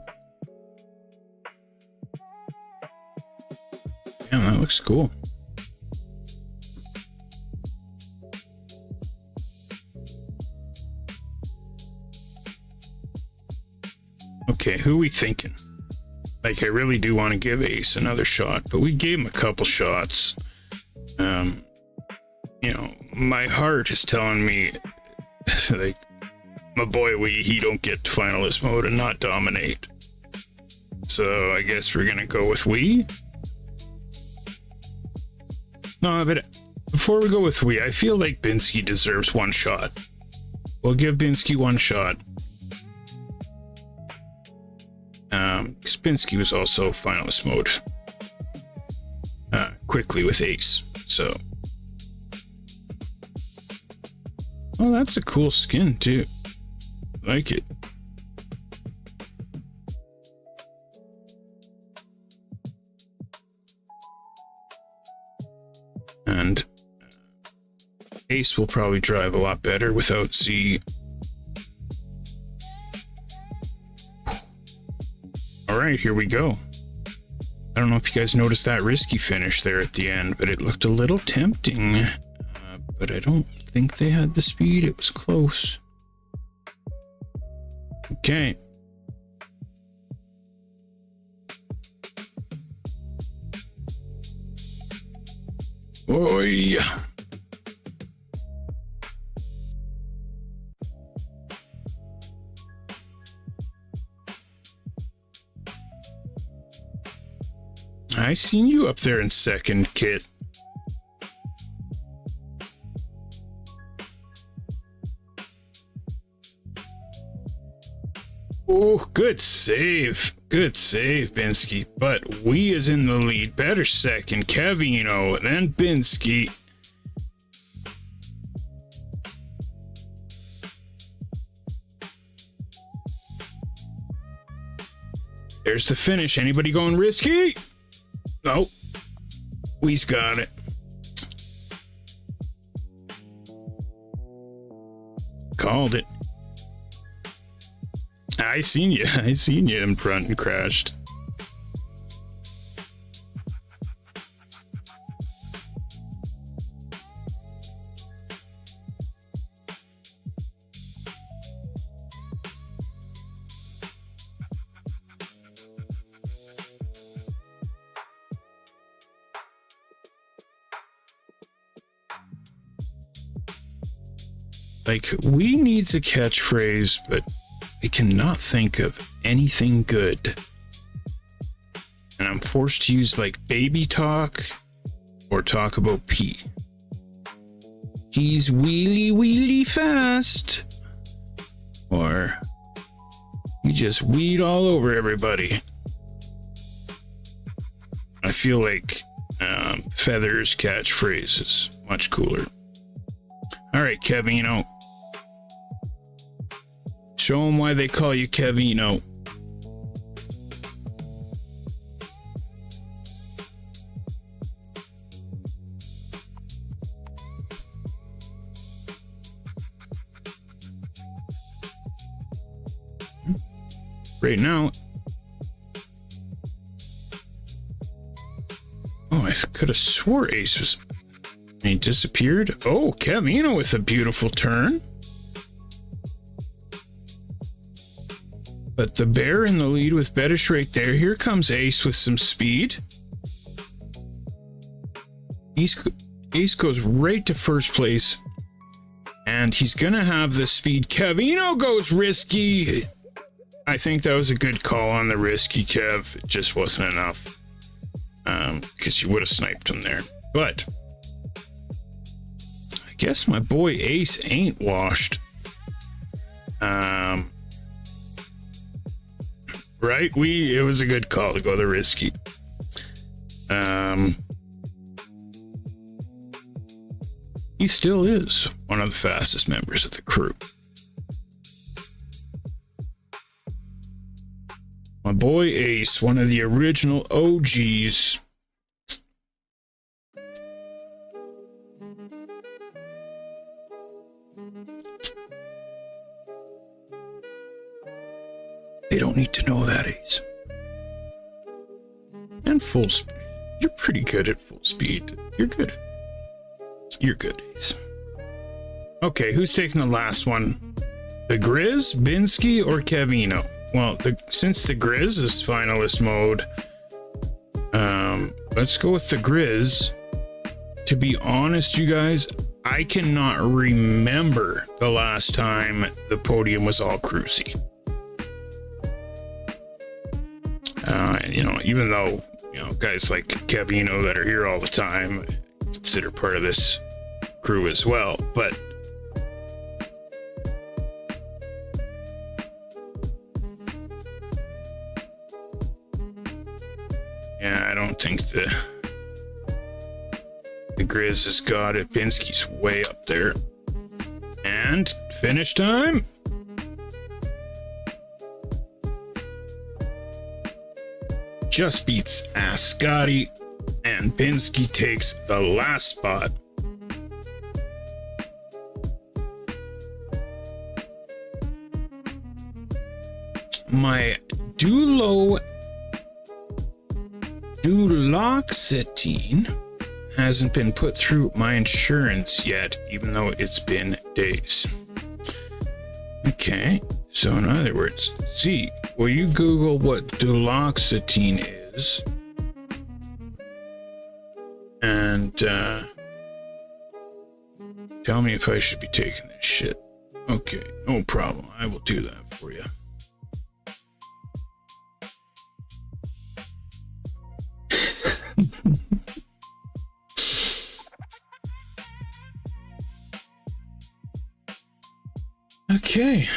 Yeah, that looks cool. Okay, who we thinking? Like, I really do want to give Ace another shot, but we gave him a couple shots. You know, my heart is telling me, like, my boy, he don't get to finalist mode and not dominate. So I guess we're gonna go with we. No, but before we go with we, I feel like Binsky deserves one shot. We'll give Binsky one shot. Binsky was also finalist mode quickly with Ace, so. Oh, that's a cool skin too. Like it. And Ace will probably drive a lot better without Z. Alright, here we go. I don't know if you guys noticed that risky finish there at the end, but it looked a little tempting. But I don't think they had the speed. It was close. Okay. Oh, yeah. I seen you up there in second, Kit. Oh, good save. Good save, Binsky. But we is in the lead. Better second. Kevino, then Binsky. There's the finish. Anybody going risky? Nope. We's got it. Called it. I seen you. I seen you in front and crashed. Like, we needs a catchphrase, but I cannot think of anything good. And I'm forced to use like baby talk or talk about pee. He's wheelie wheelie fast. Or he just weed all over everybody. I feel like Feather's catchphrase is much cooler. All right, Kevino. Show them why they call you Kevino. Right now. Oh, I could have swore Ace was... He disappeared. Oh, Kevino with a beautiful turn. But the bear in the lead with Bettish right there. Here comes Ace with some speed. Ace goes right to first place. And he's going to have the speed. Kevino goes risky. I think that was a good call on the risky, Kev. It just wasn't enough. Because you would have sniped him there. But I guess my boy Ace ain't washed. Right? It was a good call to go the risky. He still is one of the fastest members of the crew. My boy Ace, one of the original OGs. They don't need to know that, Ace. And full speed. You're pretty good at full speed. You're good. You're good, Ace. Okay, who's taking the last one? The CREWZ, Binsky, or Kevino? well, since the CREWZ is finalist mode, let's go with the CREWZ. To be honest, you guys, I cannot remember the last time the podium was all CREWZ. You know, even though, you know, guys like Kevino that are here all the time consider part of this crew as well, but yeah, I don't think the CREWZ has got it. Pinsky's way up there. And finish time. Just beats Ascoti, and Pinsky takes the last spot. My duloxetine hasn't been put through my insurance yet, even though it's been days. Okay, so in other words, Z, will you Google what duloxetine is? And tell me if I should be taking this shit. Okay, no problem. I will do that for you. Okay.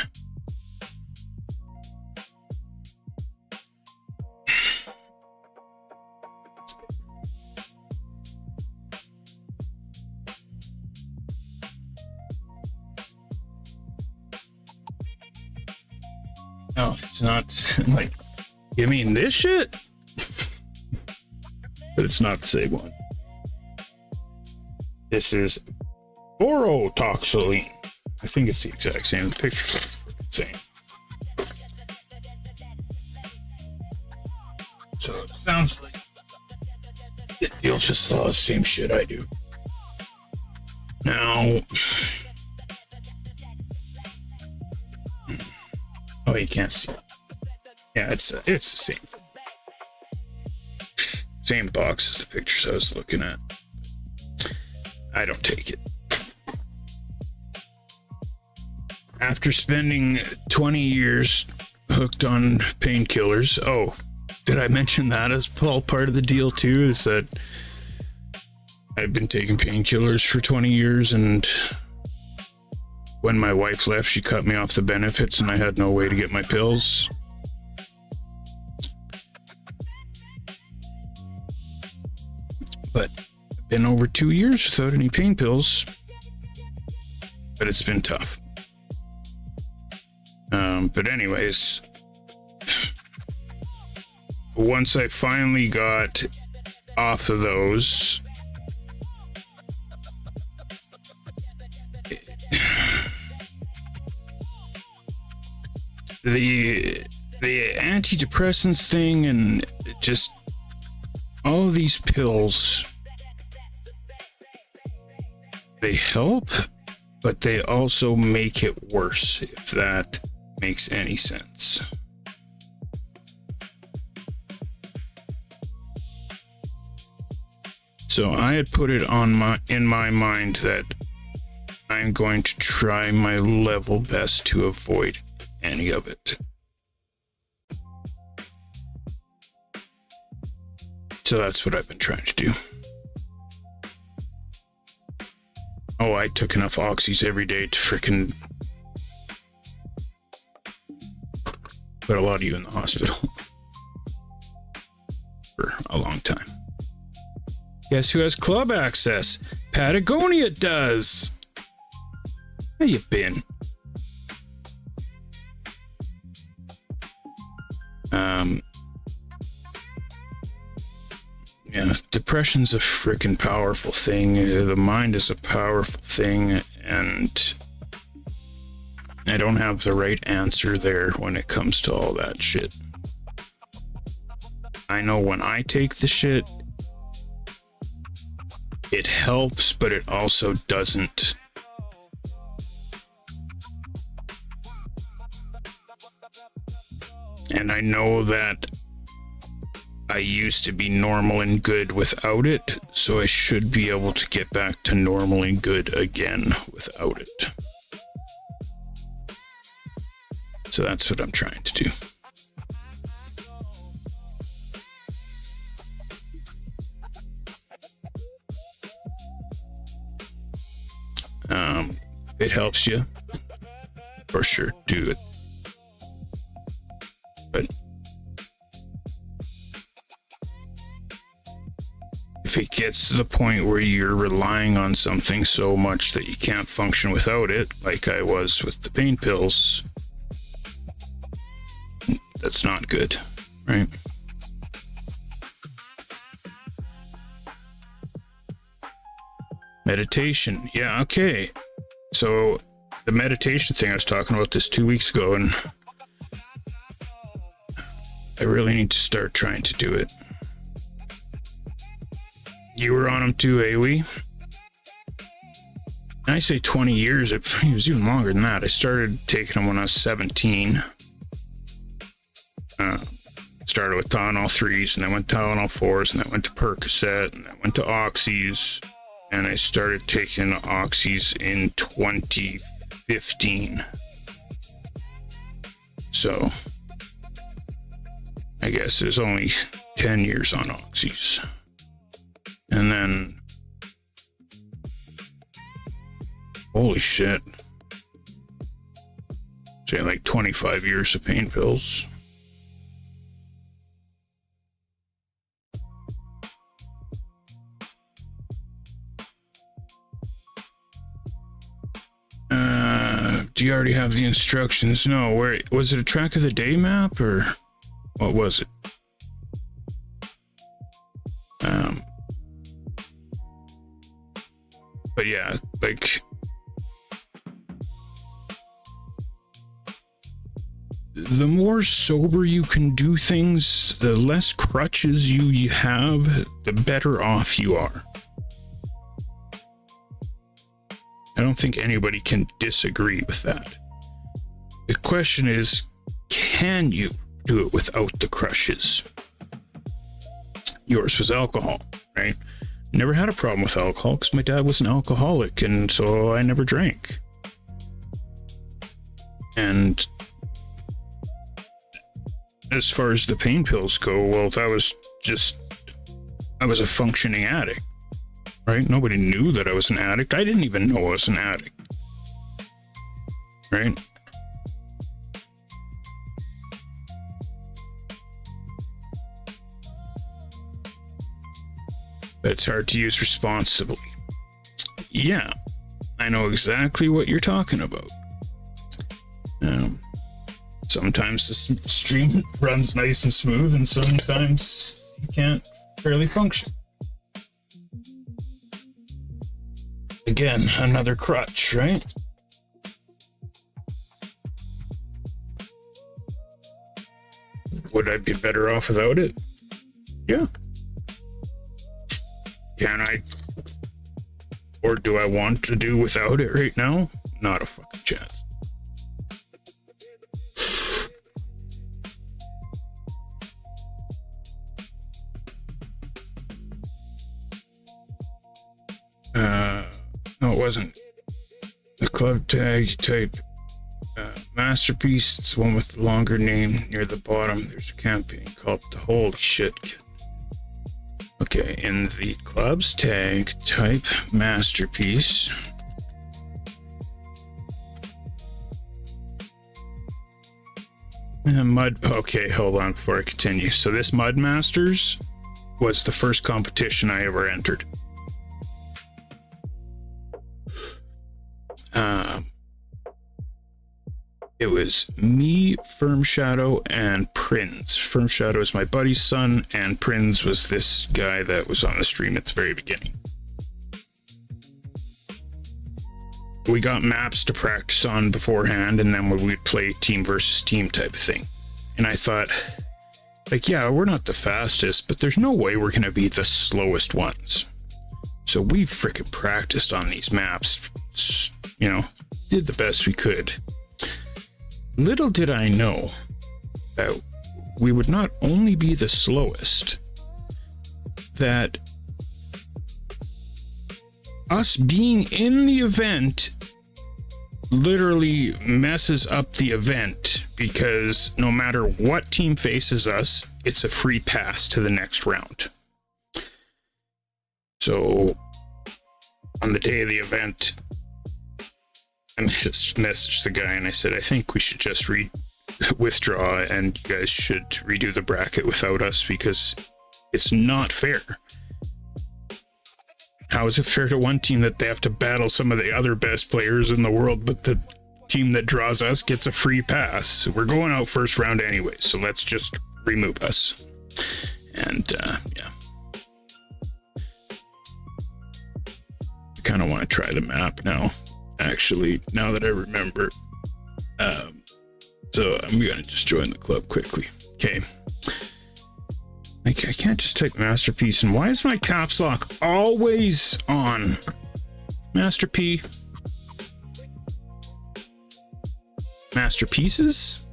No, it's not like, you mean this shit? But it's not the same one. This is borotoxylene. I think it's the exact same. The picture sounds the same. So it sounds like it deals just the same shit I do. Now, oh, you can't see. Yeah, it's the same. Same box as the pictures I was looking at. I don't take it. After spending 20 years hooked on painkillers. Oh, did I mention that as all part of the deal too? Is that I've been taking painkillers for 20 years, and when my wife left, she cut me off the benefits and I had no way to get my pills. But I've been over 2 years without any pain pills, but it's been tough. But anyways, once I finally got off of those, the antidepressants thing and just all of these pills, they help, but they also make it worse, if that makes any sense. So I had put it on in my mind that I'm going to try my level best to avoid any of it. So that's what I've been trying to do. Oh, I took enough oxys every day to frickin' put a lot of you in the hospital for a long time. Guess who has club access? Patagonia does. How you been? Yeah, depression's a freaking powerful thing. The mind is a powerful thing, and I don't have the right answer there when it comes to all that shit. I know when I take the shit, it helps, but it also doesn't. And I know that I used to be normal and good without it, so I should be able to get back to normal and good again without it. So that's what I'm trying to do. If it helps you, for sure, do it. But if it gets to the point where you're relying on something so much that you can't function without it, like I was with the pain pills, that's not good, right? Meditation. Yeah, okay. So the meditation thing, I was talking about this 2 weeks ago, and I really need to start trying to do it. You were on them too, Awi? I say 20 years. It was even longer than that. I started taking them when I was 17. Started with Tylenol 3s, and then went to Tylenol 4s, and then went to Percocet, and then went to Oxys, and I started taking Oxys in 2015. So I guess it was only 10 years on Oxys. And then, holy shit. Say like 25 years of pain pills. Do you already have the instructions? No, where was it? A track of the day map, or what was it? But yeah, like the more sober you can do things, the less crutches you have, the better off you are. I don't think anybody can disagree with that. The question is, can you do it without the crutches? Yours was alcohol, right? Never had a problem with alcohol because my dad was an alcoholic, and so I never drank. And as far as the pain pills go, well, I was a functioning addict. Right? Nobody knew that I was an addict. I didn't even know I was an addict. Right? But it's hard to use responsibly. Yeah, I know exactly what you're talking about. Sometimes the stream runs nice and smooth, and sometimes you can't barely function. Again, another crutch, right? Would I be better off without it? Yeah. Can I? Or do I want to do without it right now? Not a fucking chance. No, it wasn't. The club tag type masterpiece. It's the one with the longer name near the bottom. There's a campaign called the Holy Shit. Okay, in the club's tag type masterpiece. Mud. Okay, hold on before I continue. So this Mud Masters was the first competition I ever entered. It was me, Firm Shadow, and Prinz. Firm Shadow is my buddy's son, and Prinz was this guy that was on the stream at the very beginning. We got maps to practice on beforehand, and then we would play team versus team type of thing. And I thought, like, yeah, we're not the fastest, but there's no way we're going to be the slowest ones. So we freaking practiced on these maps, you know, did the best we could. Little did I know about we would not only be the slowest, that us being in the event literally messes up the event, because no matter what team faces us, it's a free pass to the next round. So on the day of the event, I just messaged the guy and I said, I think we should just withdraw, and you guys should redo the bracket without us, because it's not fair. How is it fair to one team that they have to battle some of the other best players in the world, but the team that draws us gets a free pass? We're going out first round anyway, so let's just remove us. And yeah, I kind of want to try the map now, actually, now that I remember. So I'm gonna just join the club quickly. Okay. I can't just type masterpiece, and why is my caps lock always on? Master P. Masterpieces?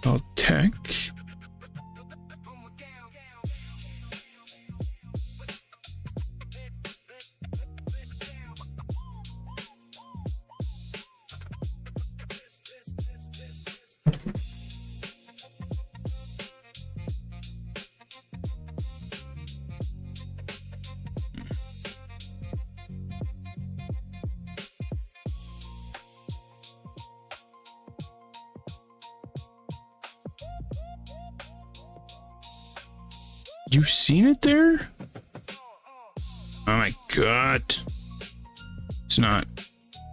Oh, tech. You seen it there? Oh my god. It's not.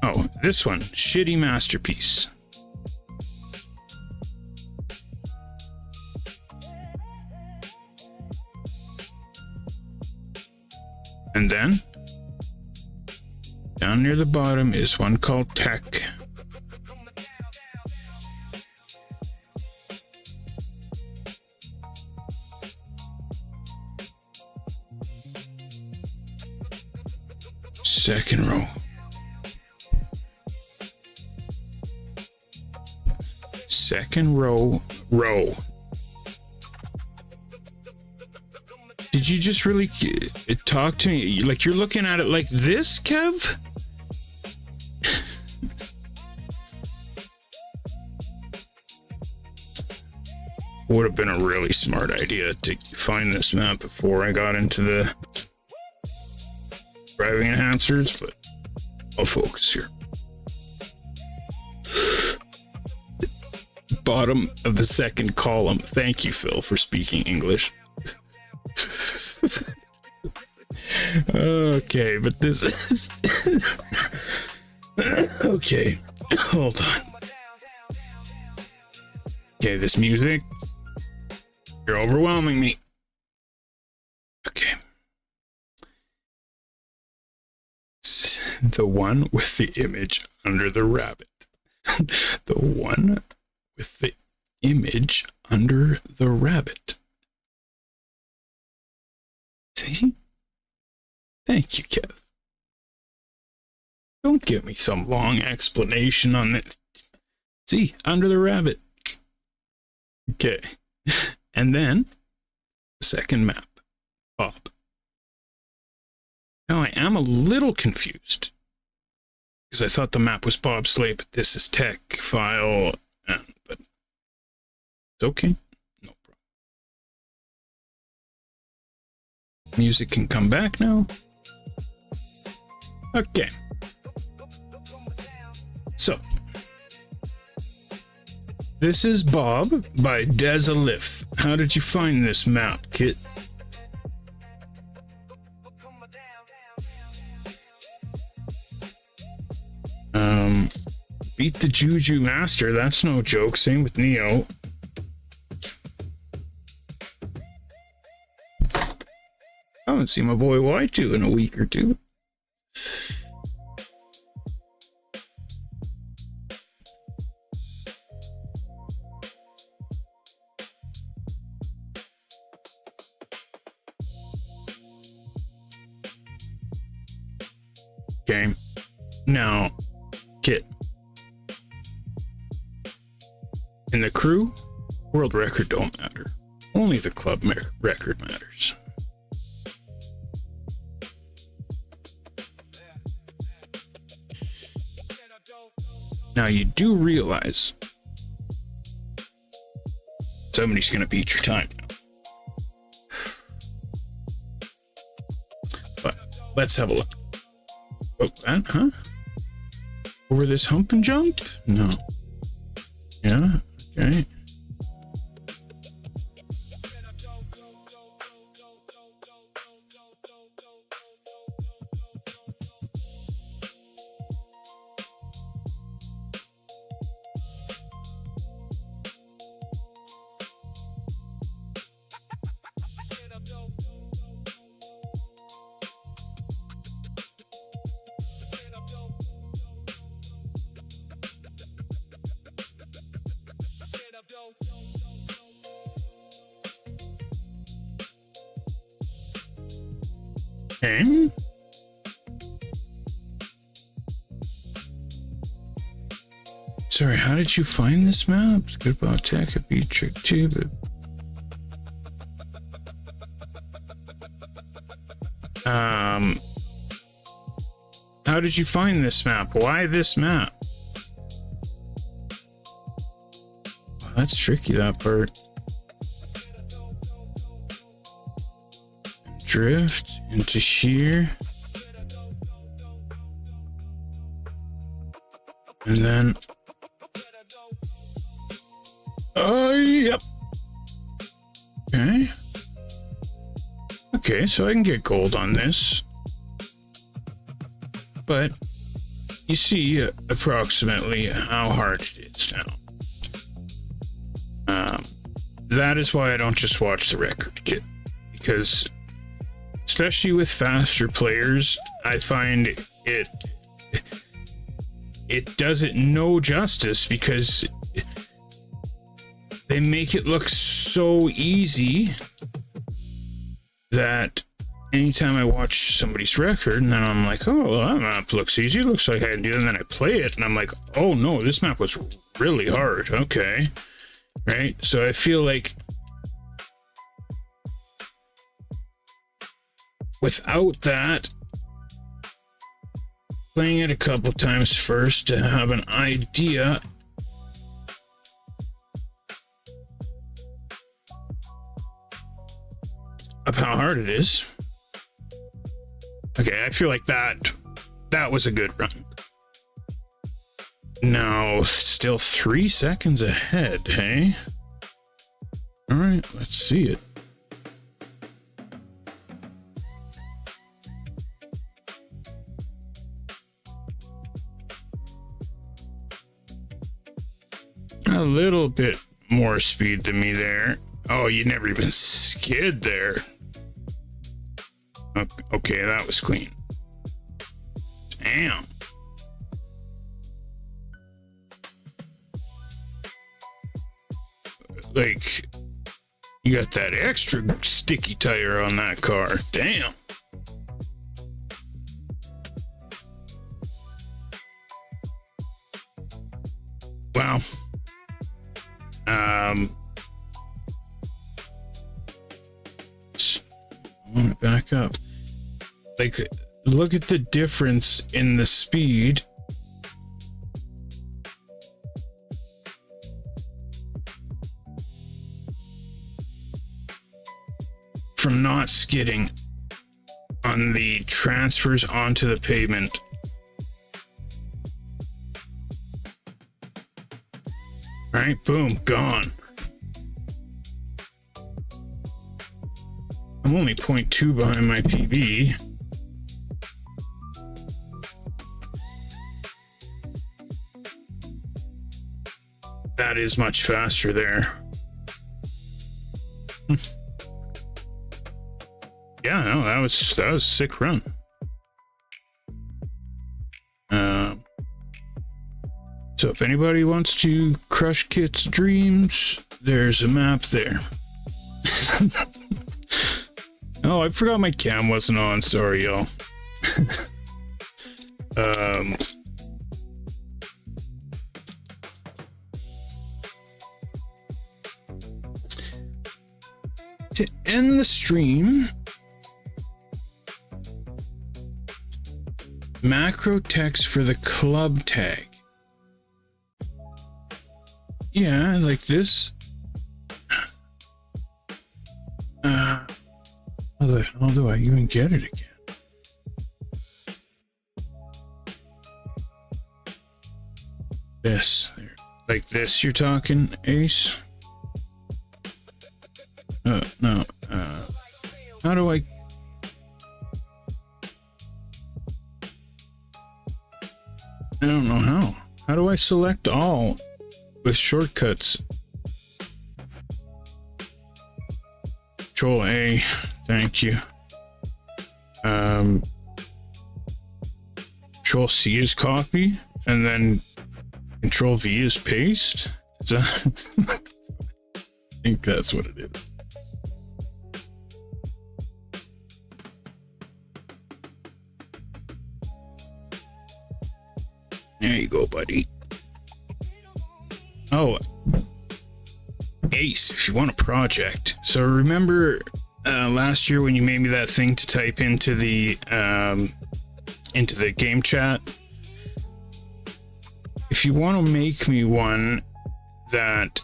Oh, this one. Shitty masterpiece. And then down near the bottom is one called tech. Second row. Second row. Did you just really talk to me? Like you're looking at it like this, Kev? Would have been a really smart idea to find this map before I got into the driving enhancers, but I'll focus here. Bottom of the second column. Thank you, Phil, for speaking English. Okay, but this is okay, hold on. Okay, this music, you're overwhelming me. Okay. The one with the image under the rabbit. The one with the image under the rabbit. See? Thank you, Kev. Don't give me some long explanation on it. See, under the rabbit. Okay. And then, the second map. Bob. Now, I am a little confused, because I thought the map was bobsleigh, but this is tech file, but it's okay. No problem. Music can come back now. Okay. So, this is Bob by Desalif. How did you find this map, Kit? Beat the Juju Master, that's no joke. Same with Neo. I haven't seen my boy Y2 in a week or two. Okay. Now, kit. In the crew, world record don't matter. Only the club record matters. Now you do realize somebody's gonna beat your time now. But let's have a look. Oh, that, huh? Over this hump and jump? No. Yeah, okay. Okay. Sorry, how did you find this map? It's good about tech, a beat trick too, but how did you find this map? Why this map? Well, that's tricky, that part. Drift into here. And then oh, yep. Okay. Okay, so I can get gold on this. But you see approximately how hard it is now. That is why I don't just watch the record kit, because especially with faster players, I find it does it no justice, because they make it look so easy that anytime I watch somebody's record and then I'm like, oh, well, that map looks easy, it looks like I can do it, and then I play it and I'm like, oh no, this map was really hard. Okay, right? So I feel like without that, playing it a couple times first to have an idea of how hard it is. Okay, I feel like that was a good run. Now, still 3 seconds ahead, hey? All right, let's see it. A little bit more speed than me there. Oh, you never even skid there. Okay, that was clean. Damn. Like, you got that extra sticky tire on that car. Damn. Wow. I want to back up. Like, look at the difference in the speed. From not skidding on the transfers onto the pavement. All right, boom, gone. I'm only 0.2 behind my PB. That is much faster there. Yeah, no, that was a sick run. So if anybody wants to crush Kit's dreams, there's a map there. Oh, I forgot my cam wasn't on. Sorry, y'all. To end the stream, macro text for the club tag. Yeah, like this. How the hell do I even get it again? This, there. Like this you're talking, Ace? No, how do I... I don't know how. How do I select all with shortcuts? Control A, thank you. Control C is copy, and then Control V is paste? Is that... I think that's what it is. There you go, buddy. Oh, Ace, if you want a project. So remember last year when you made me that thing to type into the game chat? If you want to make me one that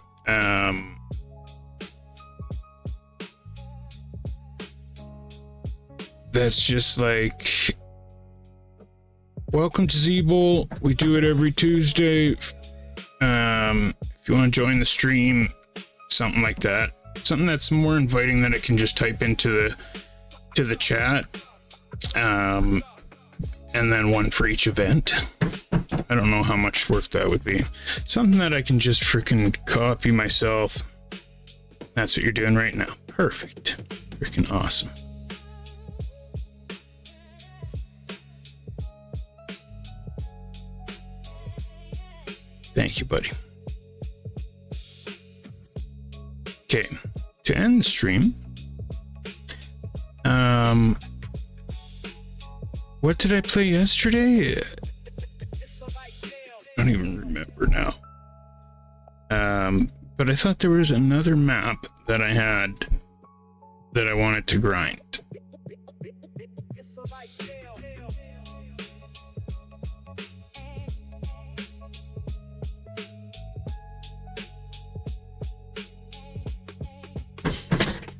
that's just like, welcome to ZEEBOWL. We do it every Tuesday. If you want to join the stream, something like that, something that's more inviting that it can just type into the chat, and then one for each event. I don't know how much work that would be. Something that I can just freaking copy myself. That's what you're doing right now. Perfect. Freaking awesome. Thank you, buddy. Okay, to end the stream, what did I play yesterday? I don't even remember now. But I thought there was another map that I had that I wanted to grind.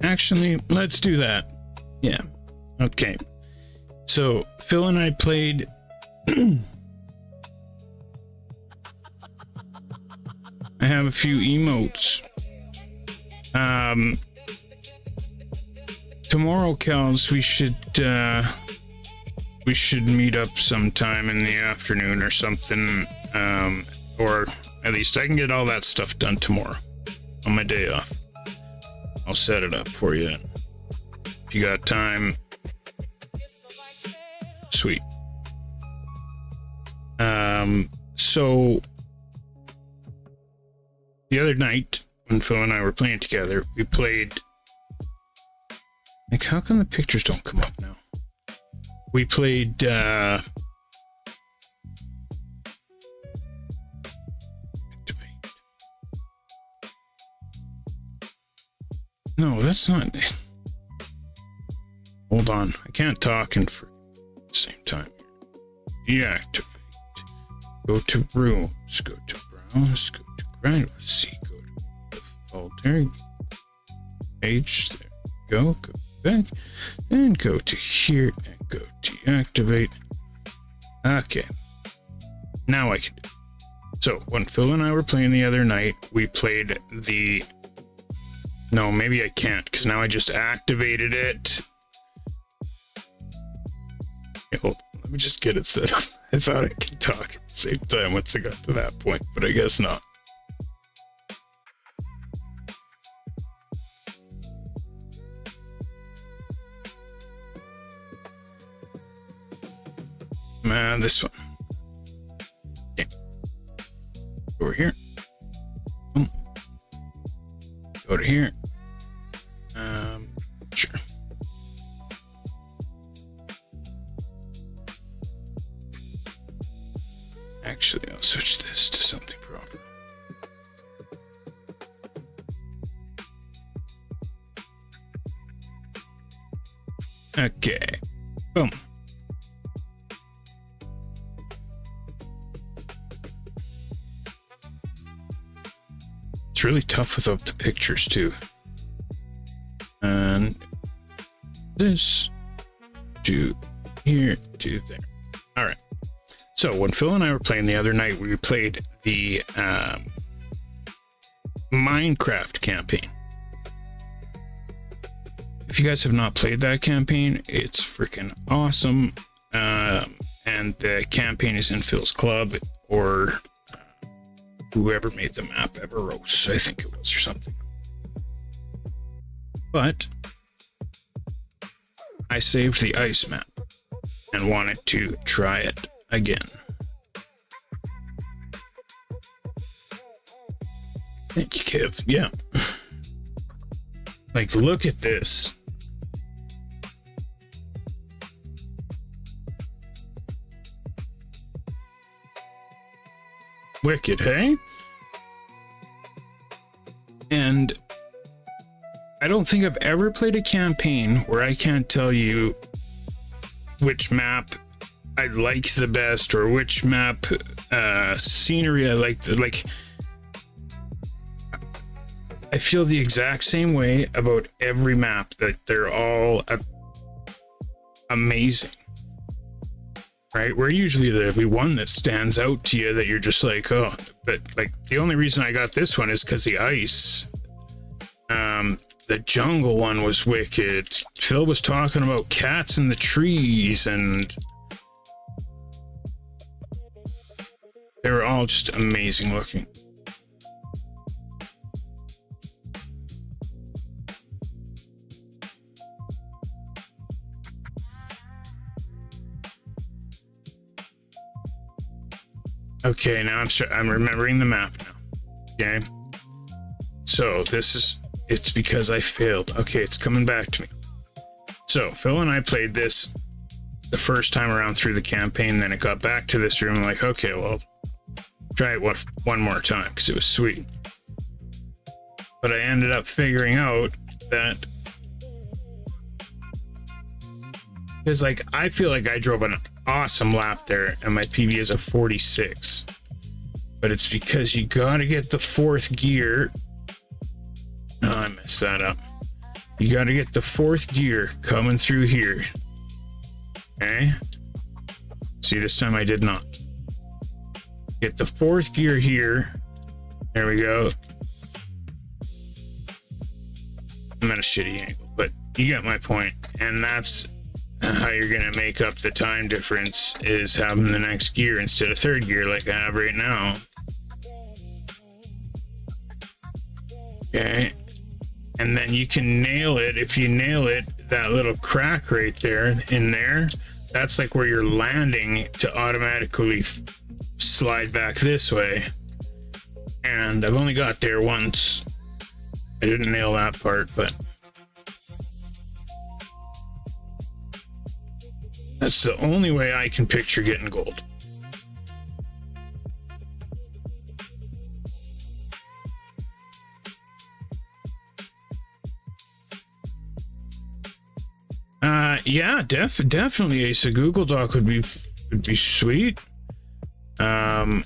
Actually, let's do that. Yeah. Okay. So Phil and I played I have a few emotes. Tomorrow, Kels, we should meet up sometime in the afternoon or something. Or at least I can get all that stuff done tomorrow on my day off. I'll set it up for you. If you got time, sweet. So the other night when Phil and I were playing together, we played, like, how come the pictures don't come up now? We played no, that's not. Hold on, I can't talk and for the same time. Deactivate. Go to rooms. Go to browse. Go to grind. Let's see. Go to folder. Page. There. Go. Go back. And go to here and go deactivate. Okay. Now I can do it. So when Phil and I were playing the other night, we played the. No, maybe I can't, because now I just activated it. Okay, hold on, let me just get it set up. I thought I could talk at the same time once I got to that point, but I guess not. This one. Okay. Over here. Boom. Go to here. Sure. Okay. Boom. It's really tough without the pictures too. And this, to here, to there. All right. So when Phil and I were playing the other night, we played the Minecraft campaign. If you guys have not played that campaign, it's freaking awesome. And the campaign is in Phil's club, or whoever made the map, Everose, I think it was, or something. But I saved the ice map and wanted to try it again. Thank you, Kev. Yeah. Like, look at this. Wicked, hey? And I don't think I've ever played a campaign where I can't tell you which map I like the best, or which map scenery I like. Like, I feel the exact same way about every map, that they're all amazing, right? We're usually the one that stands out to you that you're just like, oh, but like the only reason I got this one is because the ice. The jungle one was wicked. Phil was talking about cats in the trees, and they were all just amazing looking. Okay, now I'm remembering the map now. Okay, so it's because I failed. Okay, it's coming back to me. So Phil and I played this the first time around through the campaign, then it got back to this room. I'm like, okay, well, try it one more time because it was sweet. But I ended up figuring out that, because like I feel like I drove an awesome lap there and my PB is a 46, but it's because you got to get the fourth gear. Oh, I messed that up. You got to get the fourth gear coming through here. Okay. See, this time I did not. Get the fourth gear here. There we go. I'm at a shitty angle, but you get my point. And that's how you're going to make up the time difference, is having the next gear instead of third gear like I have right now. Okay. And then you can nail it. If you nail it, that little crack right there in there, that's like where you're landing to automatically slide back this way. And I've only got there once. I didn't nail that part, but that's the only way I can picture getting gold. Yeah, definitely a Google Doc would be sweet. Now,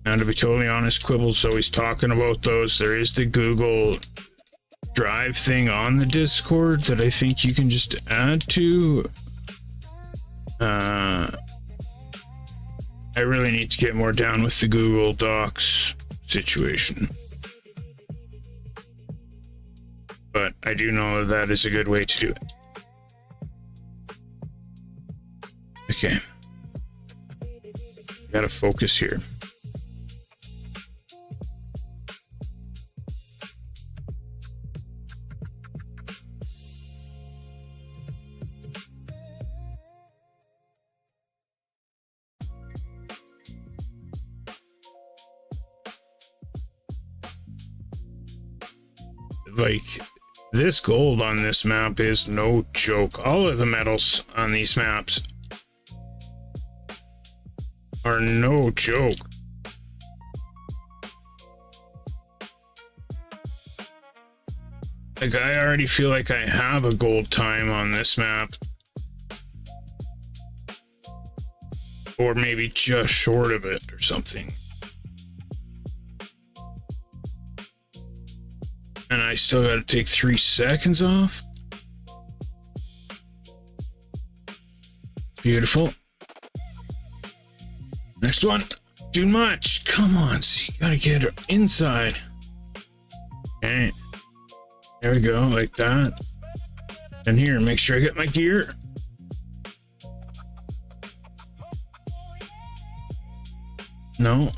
to be totally honest, Quibble's always talking about those. There is the Google Drive thing on the Discord that I think you can just add to. I really need to get more down with the Google Docs situation. But I do know that is a good way to do it. Okay. Gotta focus here. Like, this gold on this map is no joke. All of the medals on these maps are no joke. Like, I already feel like I have a gold time on this map. Or maybe just short of it or something. And I still gotta take 3 seconds off. Beautiful. Next one. Too much. Come on, see, you gotta get her inside. Okay. There we go, like that. And here, make sure I get my gear. No.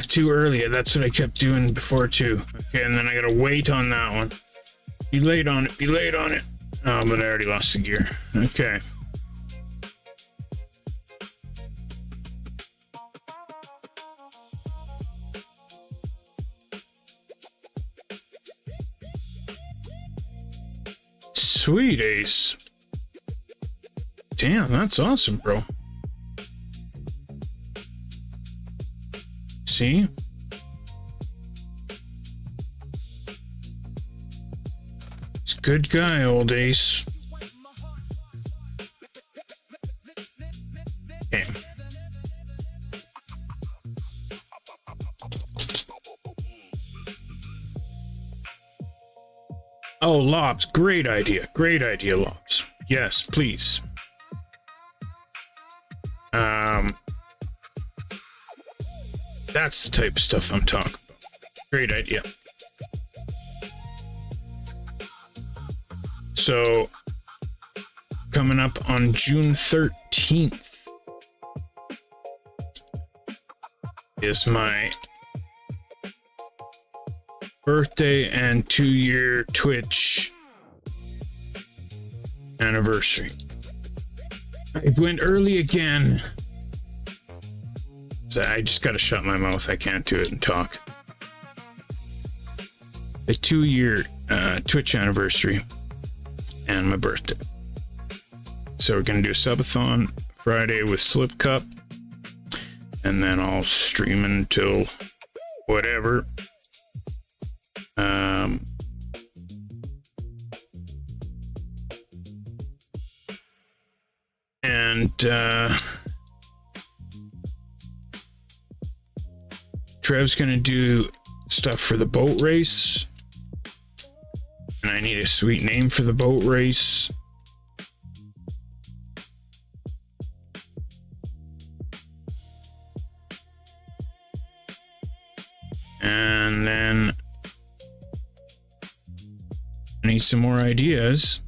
Too early. That's what I kept doing before too. Okay, and then I gotta wait on that one. Be late on it. Be late on it. Oh, but I already lost the gear. Okay. Sweet ace. Damn, that's awesome, bro. See? It's a good guy, old ace. Okay. Oh, Lobs, great idea. Great idea, Lobs. Yes, please. That's the type of stuff I'm talking about. Great idea. So, coming up on June 13th is my birthday and 2-year Twitch anniversary. I went early again. So I just gotta shut my mouth. I can't do it and talk. A 2-year Twitch anniversary and my birthday. So we're gonna do a subathon Friday with Slip Cup, and then I'll stream until whatever. Trev's gonna do stuff for the boat race, and I need a sweet name for the boat race. And then I need some more ideas.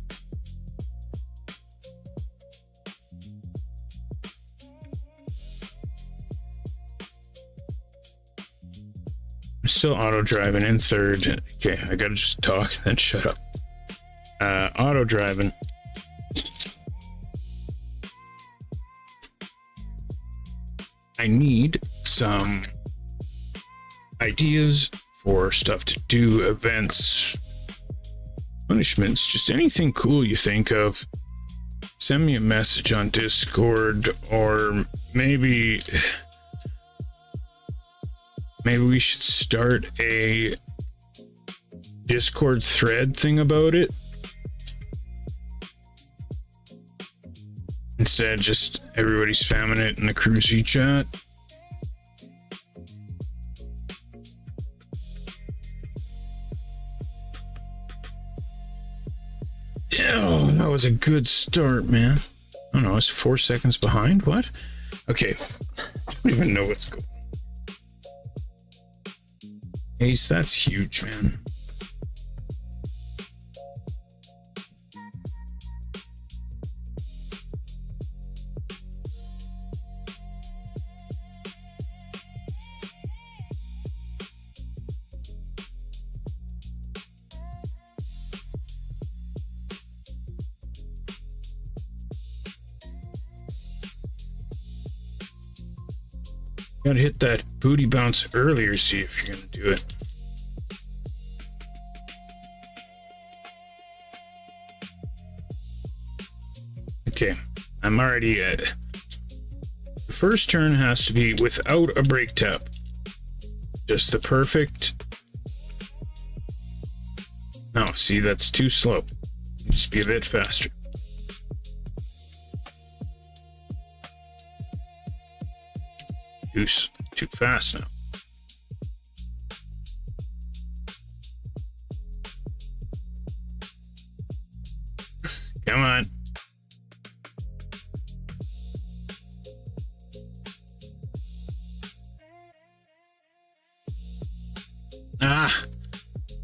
Still auto driving in third. Okay, I gotta just talk, then shut up. Auto driving. I need some ideas for stuff to do, events, punishments, just anything cool you think of. Send me a message on Discord, or maybe we should start a Discord thread thing about it. Instead of just everybody spamming it in the CREWZ chat. Damn, that was a good start, man. I don't know, I was 4 seconds behind? What? Okay. I don't even know what's going on. Ace, that's huge, man. Gotta hit that booty bounce earlier, see if you're gonna do it. Okay, I'm already at... The first turn has to be without a brake tap. Just the perfect... No, see, that's too slow. Needs to be a bit faster. Too fast now. Come on. Ah,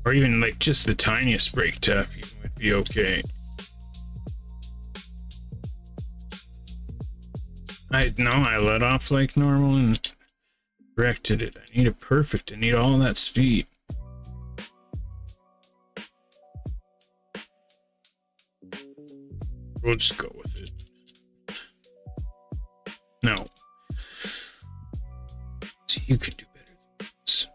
or even like just the tiniest brake tap would be okay. I let off like normal and corrected it. I need it perfect. I need all that speed. We'll just go with it. No. See, you could do better than this.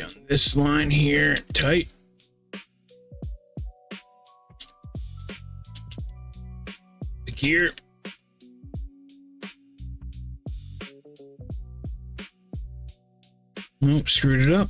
On this line here, tight. The gear. Nope, screwed it up.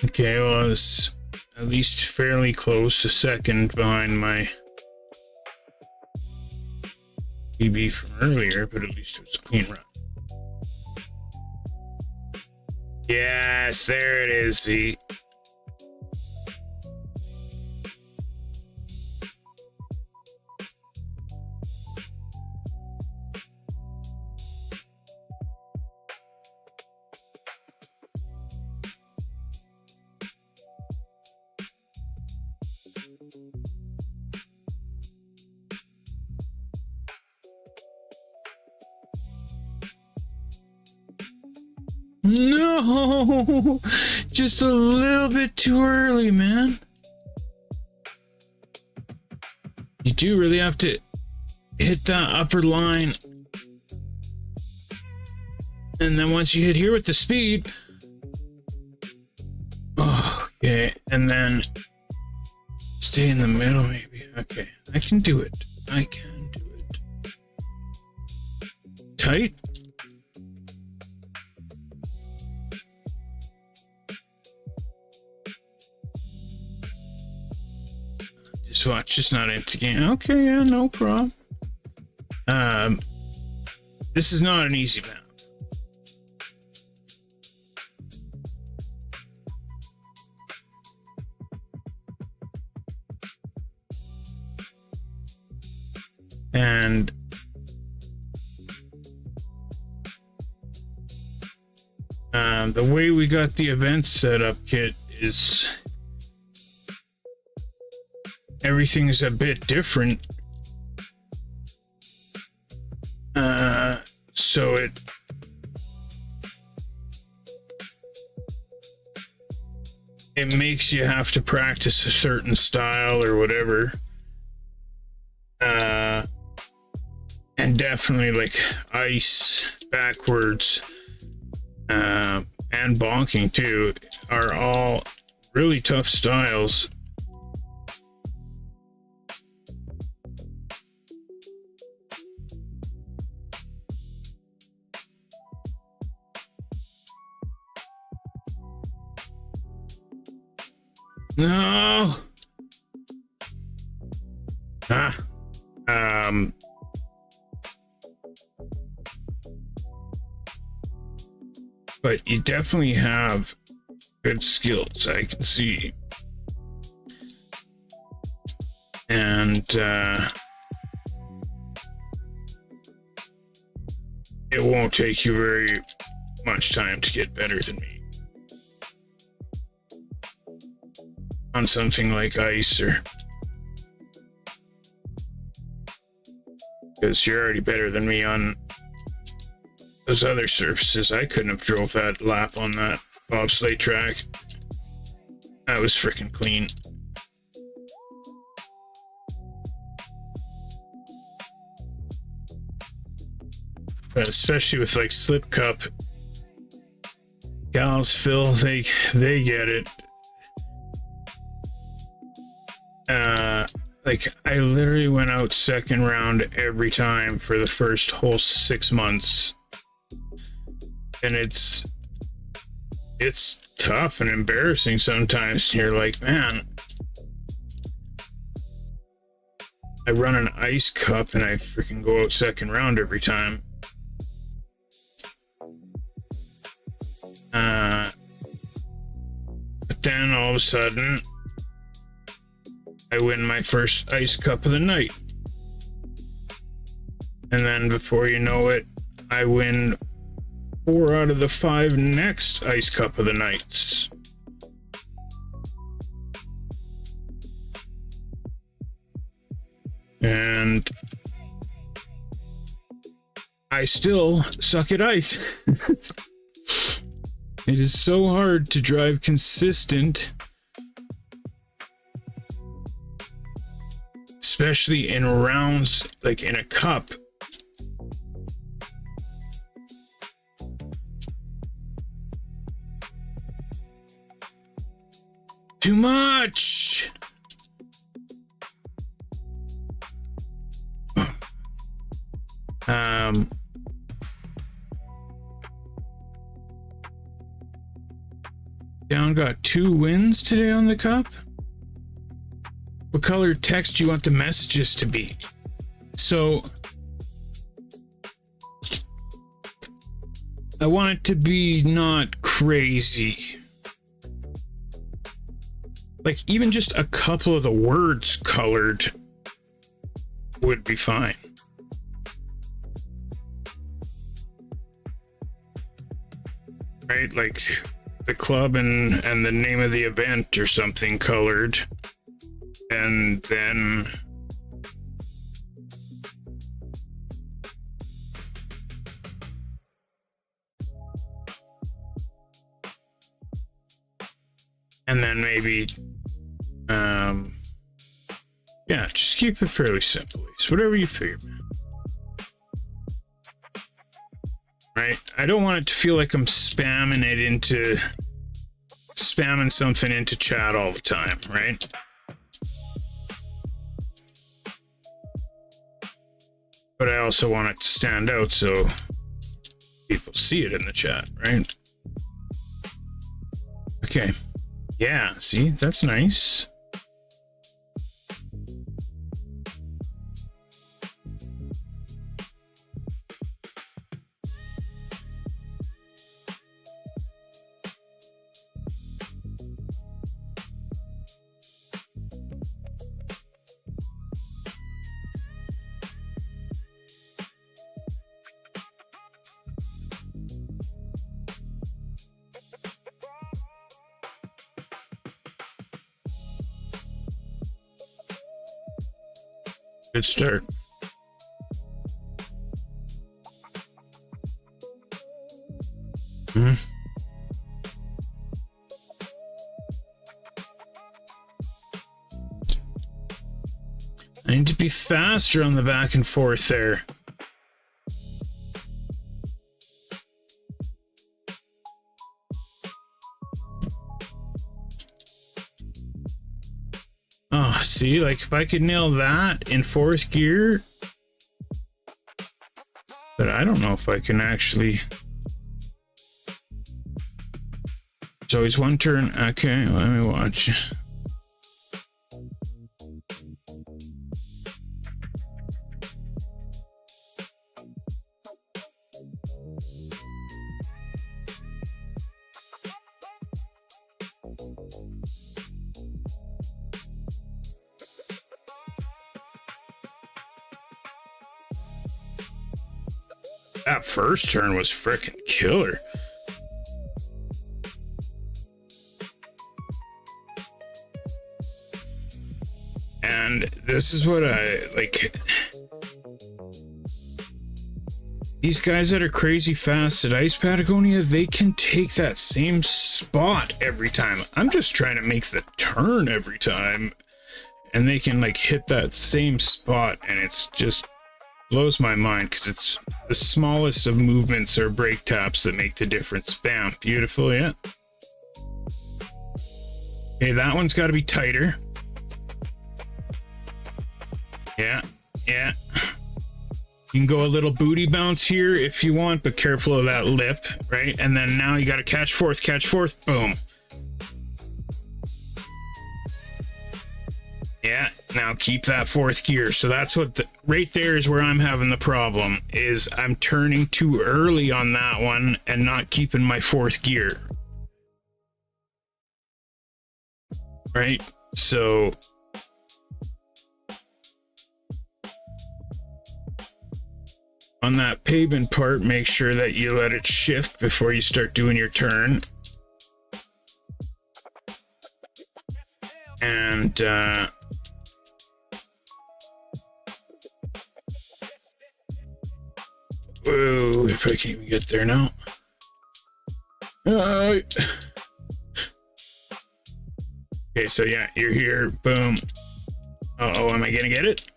Okay, well, I was at least fairly close, a second behind my PB from earlier, but at least it was a clean run. Yes, there it is, see. No, just a little bit too early, man. You do really have to hit that upper line. And then once you hit here with the speed. Oh, okay, and then stay in the middle maybe. Okay, I can do it. I can do it. Tight. Just watch, just not empty game. Okay, yeah, no problem. This is not an easy map. And the way we got the events set up, Kit, is everything's a bit different. So it makes you have to practice a certain style or whatever. And definitely like ice, backwards, and bonking too are all really tough styles. No. But you definitely have good skills, I can see. And it won't take you very much time to get better than me on something like ice or because you're already better than me on those other surfaces. I couldn't have drove that lap on that bobsleigh track. That was freaking clean. But especially with like Slip Cup, gals, Phil, they get it. Like I literally went out second round every time for the first whole 6 months, and it's tough and embarrassing sometimes. You're like, man, I run an ice cup and I freaking go out second round every time. But then all of a sudden I win my first ice cup of the night, and then before you know it, I win 4 out of the 5 next ice cup of the nights. And I still suck at ice. It is so hard to drive consistent, especially in rounds, like in a cup. Too much. Down got 2 wins today on the cup. What color text do you want the messages to be? So I want it to be not crazy. Like even just a couple of the words colored would be fine. Right? Like the club and the name of the event or something colored. And then maybe yeah, just keep it fairly simple. It's whatever you figure, man. Right? I don't want it to feel like I'm spamming something into chat all the time, right? But I also want it to stand out so people see it in the chat, right? Okay. Yeah, see, that's nice. Good start. I need to be faster on the back and forth there. Oh, see, like if I could nail that in 4th gear, but I don't know if I can actually. It's always one turn. Okay, let me watch. That first turn was frickin' killer. And this is what I like. these guys that are crazy fast at Ice Patagonia, they can take that same spot every time. I'm just trying to make the turn every time, and they can like hit that same spot, and it's just blows my mind because it's the smallest of movements or brake taps that make the difference. Bam, beautiful, yeah. Okay, that one's got to be tighter. Yeah, yeah. You can go a little booty bounce here if you want, but careful of that lip, right? And then now you got to catch fourth, boom. Yeah, now keep that fourth gear. So that's what right there is where I'm having the problem, is I'm turning too early on that one and not keeping my fourth gear. Right? So on that pavement part, make sure that you let it shift before you start doing your turn. And whoa, if I can even get there now. Okay, so yeah, you're here, boom. Uh-oh, am I gonna get it?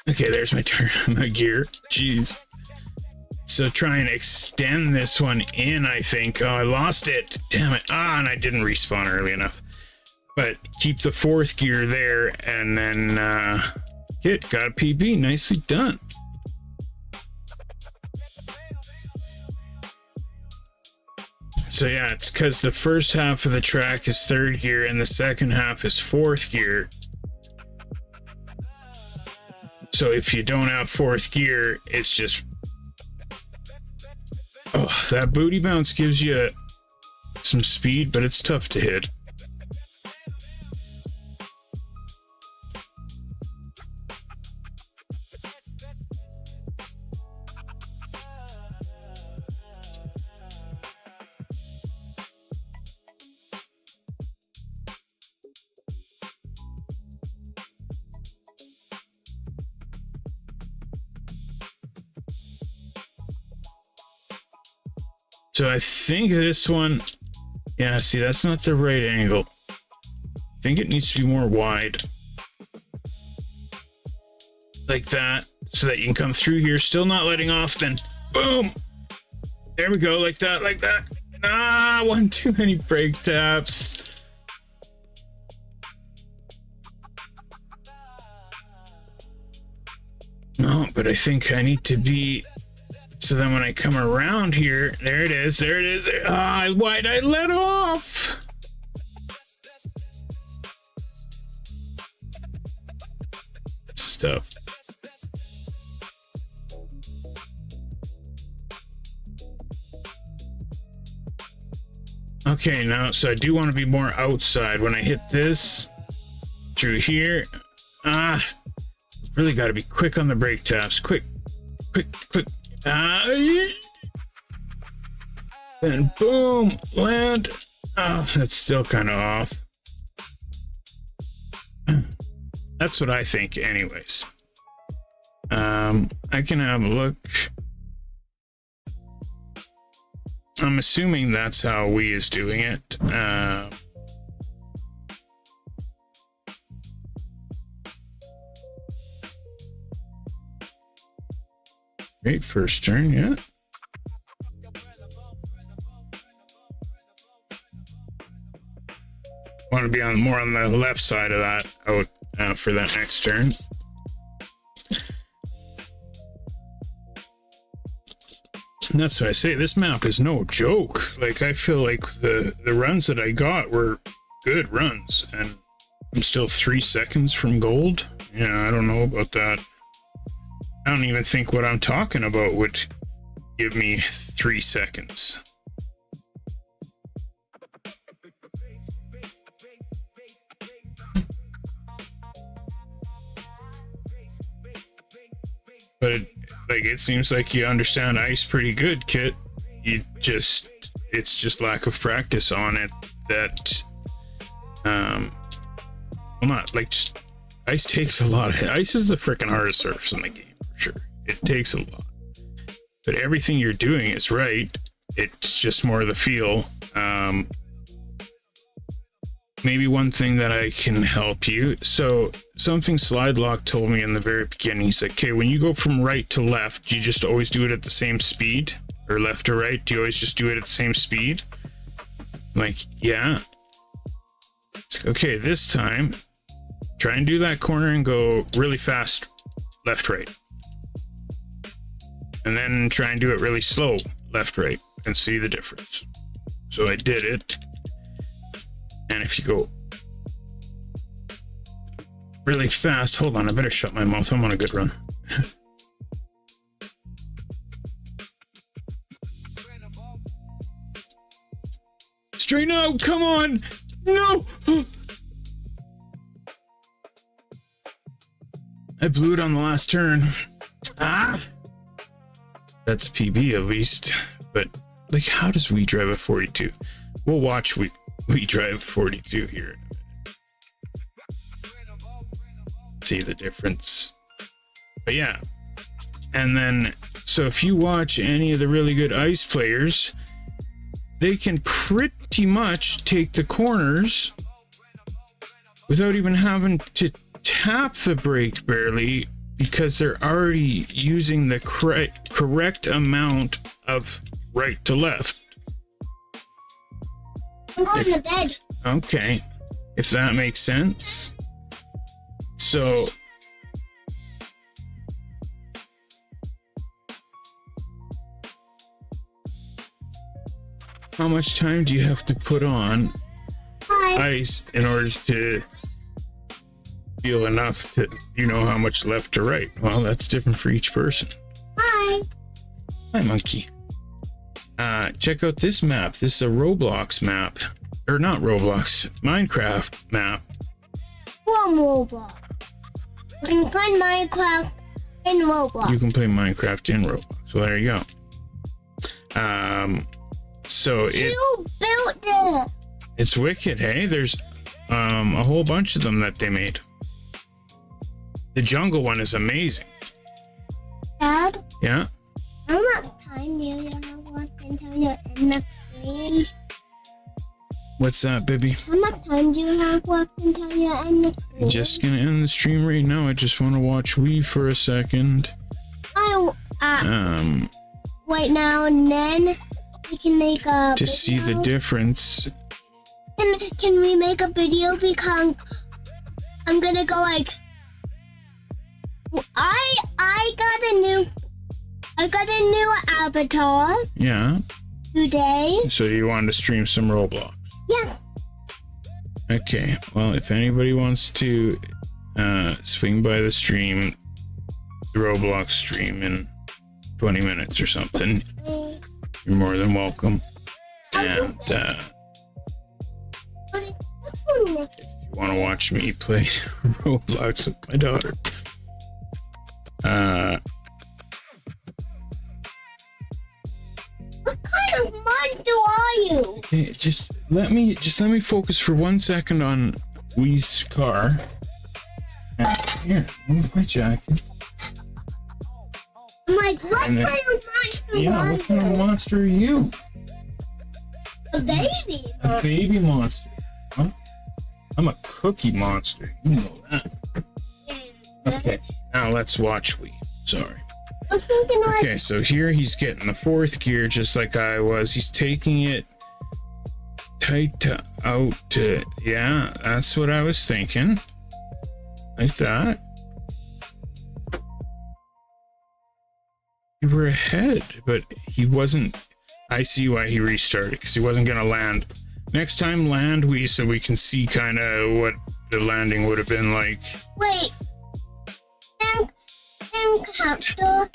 Okay, there's my turn, my gear, jeez. So try and extend this one in, I think. Oh, I lost it, damn it. Ah, and I didn't respawn early enough. But keep the fourth gear there, and then got a PB, nicely done. So yeah, it's because the first half of the track is third gear and the second half is fourth gear. So if you don't have fourth gear, it's just, oh, that booty bounce gives you some speed, but it's tough to hit. So I think this one, yeah, see, that's not the right angle. I think it needs to be more wide. Like that, so that you can come through here, still not letting off, then boom! There we go, like that, like that. Ah, one too many brake taps. No, but I think I need to be... So then when I come around here, there it is, there it is. Ah, why'd I let off? Stuff. Okay, now, so I do want to be more outside. When I hit this through here, really got to be quick on the brake taps. Quick, quick, quick. Then boom, land. Oh, that's still kind of off. That's what I think anyways. I can have a look. I'm assuming that's how we is doing it. Great first turn, yeah. Want to be on more on the left side of that out for that next turn. And that's why I say this map is no joke. Like, I feel like the runs that I got were good runs, and I'm still 3 seconds from gold. Yeah, I don't know about that. I don't even think what I'm talking about would give me 3 seconds. But it seems like you understand ice pretty good, Kit. It's just lack of practice on it that, well, not like, just ice takes a lot. Ice is the freaking hardest surface in the game, for sure. It takes a lot. but everything you're doing is right. It's just more the feel. Maybe one thing that I can help you. So something Slide Lock told me in the very beginning. He's like, okay, when you go from right to left, you just always do it at the same speed, or left to right? Do you always just do it at the same speed? I'm like, yeah. It's like, okay, this time, try and do that corner and go really fast, left, right. And then try and do it really slow, left, right, and see the difference. So I did it. And if you go really fast, hold on, I better shut my mouth. I'm on a good run. Straighten out, come on. No. I blew it on the last turn. Ah. That's PB at least. But like, how does we drive a 42? We'll watch we drive 42 here. See the difference. But yeah. And then, so if you watch any of the really good ice players, they can pretty much take the corners without even having to tap the brake barely, because they're already using the correct amount of right to left. I'm going to bed. Okay, if that makes sense. So how much time do you have to put on ice in order to feel enough to, you know, how much left to right? Well, that's different for each person. Hi. Hi, monkey. Check out this map. This is a Roblox map, or not Roblox, Minecraft map. Well, Roblox. You can play Minecraft in Roblox. You can play Minecraft in Roblox. Well, there you go. So you built it. It's wicked, hey? There's a whole bunch of them that they made. The jungle one is amazing. Dad? Yeah? How much time do you have left until you're in the stream? What's that, baby? How much time do you have left until you're in the stream? Just gonna end the stream right now. I just want to watch Wii for a second. Right now, and then we can make a to see the difference. Can we make a video, because I'm gonna go like, I got a new avatar. Yeah. Today. So you wanted to stream some Roblox? Yeah. Okay. Well, if anybody wants to swing by the stream, the Roblox stream in 20 minutes or something, you're more than welcome. And if you want to watch me play Roblox with my daughter, what kind of monster are you? Okay, just let me focus for 1 second on Wee's car. Here, move my jacket. I'm like, what kind of monster yeah, what kind of monster are you? A baby. A baby monster. Huh? I'm a cookie monster. You know that. Okay, now let's watch Wee. Sorry. Okay, so here he's getting the 4th gear just like I was. He's taking it tight to out to, yeah, that's what I was thinking. Like that. You were ahead, but he wasn't. I see why he restarted, because he wasn't gonna land. Next time, land Wee, so we can see kind of what the landing would have been like. Wait. Hamster.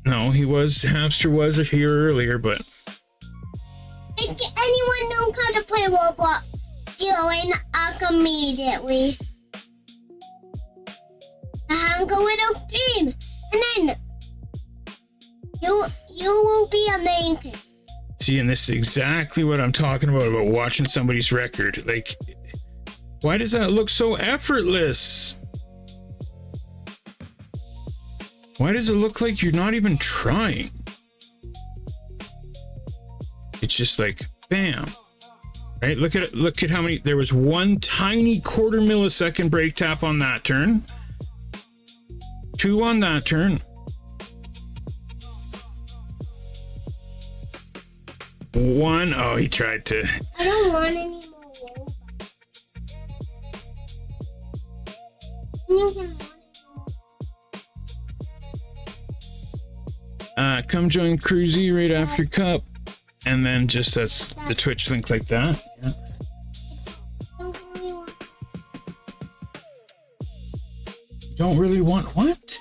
No, Hamster was here earlier, but. If anyone knows how to play Roblox, join us immediately. Have a little stream, and then you will be amazing. See, and this is exactly what I'm talking about watching somebody's record. Like, why does that look so effortless? Why does it look like you're not even trying? It's just like, bam. Right? Look at it. Look at how many. There was one tiny quarter millisecond brake tap on that turn. 2 on that turn. 1. Oh, he tried to. I don't want any more robots. You can want more. Come join CREWZ right after Cup. And then just that's the Twitch link like that. Yeah. Don't really want. Don't really want what?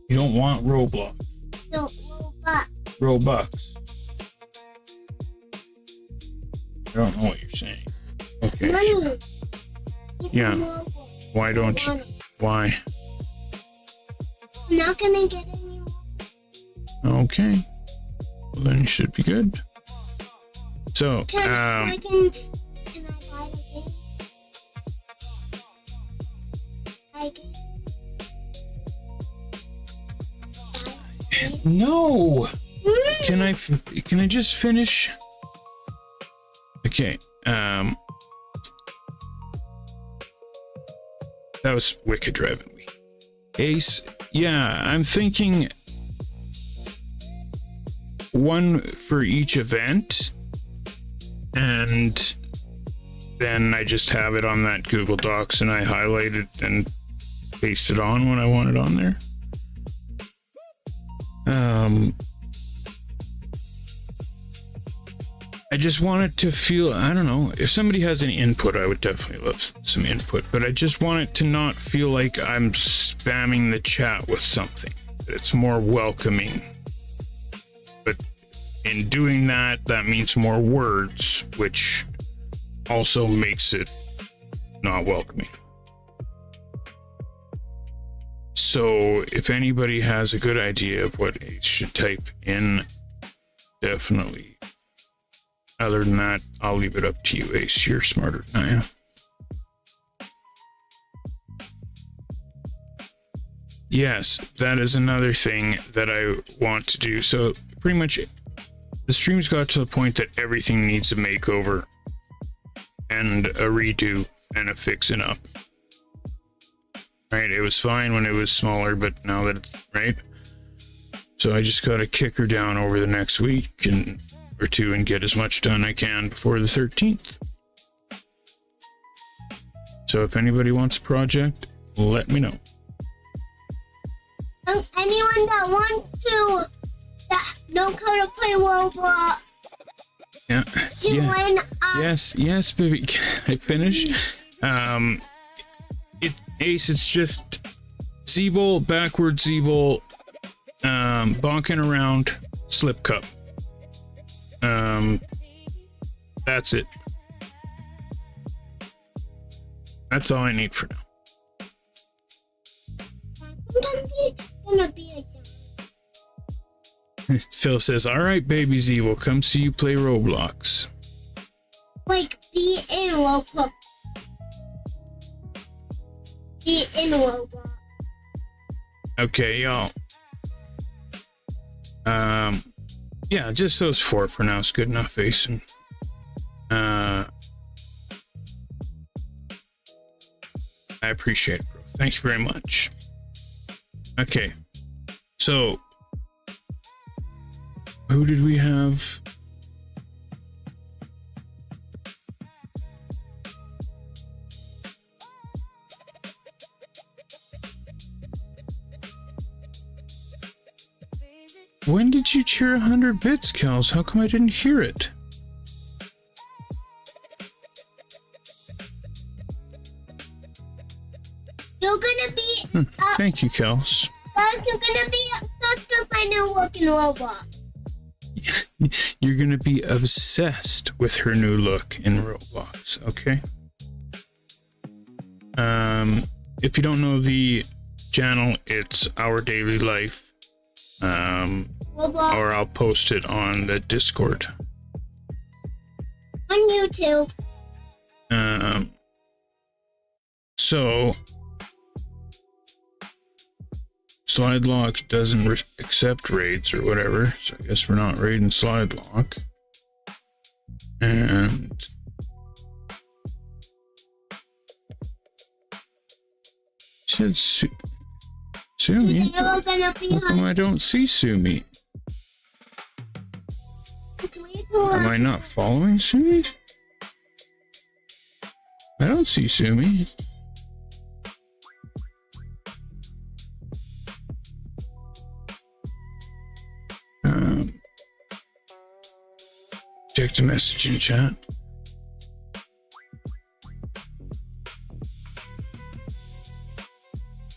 You don't want Roblox. No, robot. Robux. I don't know what you're saying. Okay. Money. Yeah. Why don't you? Why? I'm not gonna get any more. Okay. Well, then you should be good. So, Can I buy the game? Buy game? no. Can I just finish? Okay. That was wicked driving me. Ace, yeah, I'm thinking 1 for each event, and then I just have it on that Google Docs and I highlight it and paste it on when I want it on there. I just want it to feel, I don't know, if somebody has any input, I would definitely love some input, but I just want it to not feel like I'm spamming the chat with something. It's more welcoming. But in doing that, that means more words, which also makes it not welcoming. So if anybody has a good idea of what Ace should type in, definitely. Other than that, I'll leave it up to you, Ace. You're smarter than I am. Yes, that is another thing that I want to do. So pretty much the stream's got to the point that everything needs a makeover and a redo and a fixing up. Right? It was fine when it was smaller, but now that it's right. So I just got to kick her down over the next week or 2 and get as much done I can before the 13th. So if anybody wants a project, let me know. Anyone that wants to know how to play Roblox, Yeah. join Yes, baby. Can I finish? Ace, it's just ZEEBOWL, backward ZEEBOWL, bonking around, slip cup. That's it. That's all I need for now. gonna be a Phil says, all right, baby Z, we'll come see you play Roblox. like be in Roblox. Be in Roblox. Okay, y'all. Yeah, just those 4 for now is good enough, Ace. And, I appreciate it, bro. Thank you very much. Okay, so who did we have? When did you cheer 100 bits, Kels? How come I didn't hear it? You're gonna be Thank you, Kels. you're gonna be obsessed with my new look in Roblox. You're gonna be obsessed with her new look in Roblox, okay? If you don't know the channel, it's Our Daily Life. Roblox Or I'll post it on the Discord. on YouTube. So slide lock doesn't accept raids or whatever, so I guess we're not raiding slide lock. And said Sumi. How come I don't see Sumi? Am I not following Sumi? I don't see Sumi. Check the message in chat.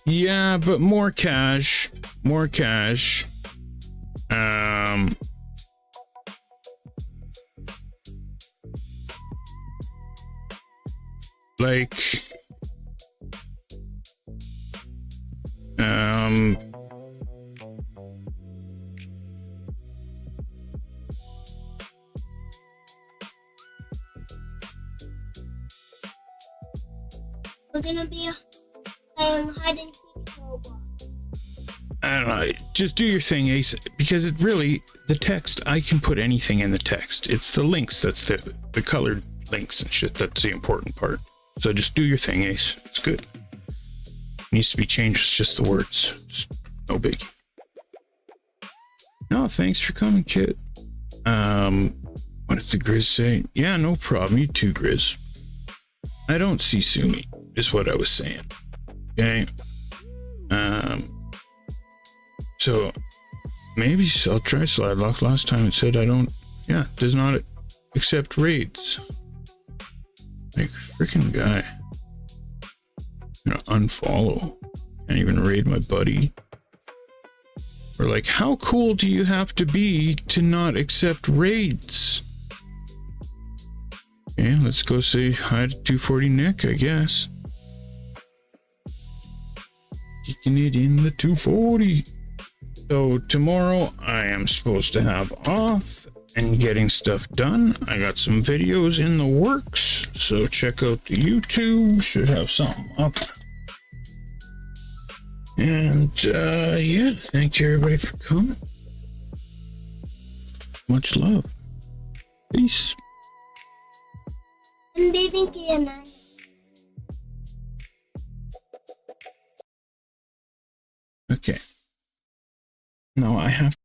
Yeah, but more cash. More cash. Like, we're gonna be hide and seek robot. I don't know. Just do your thing, Ace, because it really, the text, I can put anything in the text. It's the links that's the colored links and shit that's the important part. So just do your thing, Ace. It's good. It needs to be changed. It's just the words. It's no biggie. No, thanks for coming, Kit. What did the Grizz say? Yeah, no problem. You too, Grizz. I don't see Sumi, is what I was saying. Okay. So maybe I'll try slide lock. Last time it said does not accept raids. Like, freaking guy. I'm gonna unfollow. Can't even raid my buddy. Or like, how cool do you have to be to not accept raids? Okay, let's go say hi to 240 Nick, I guess. Kicking it in the 240. So tomorrow I am supposed to have off and getting stuff done. I got some videos in the works, so check out the YouTube. Should have something up. And yeah, thank you everybody for coming. Much love. Peace. I'm leaving Kiana. Okay. Now I have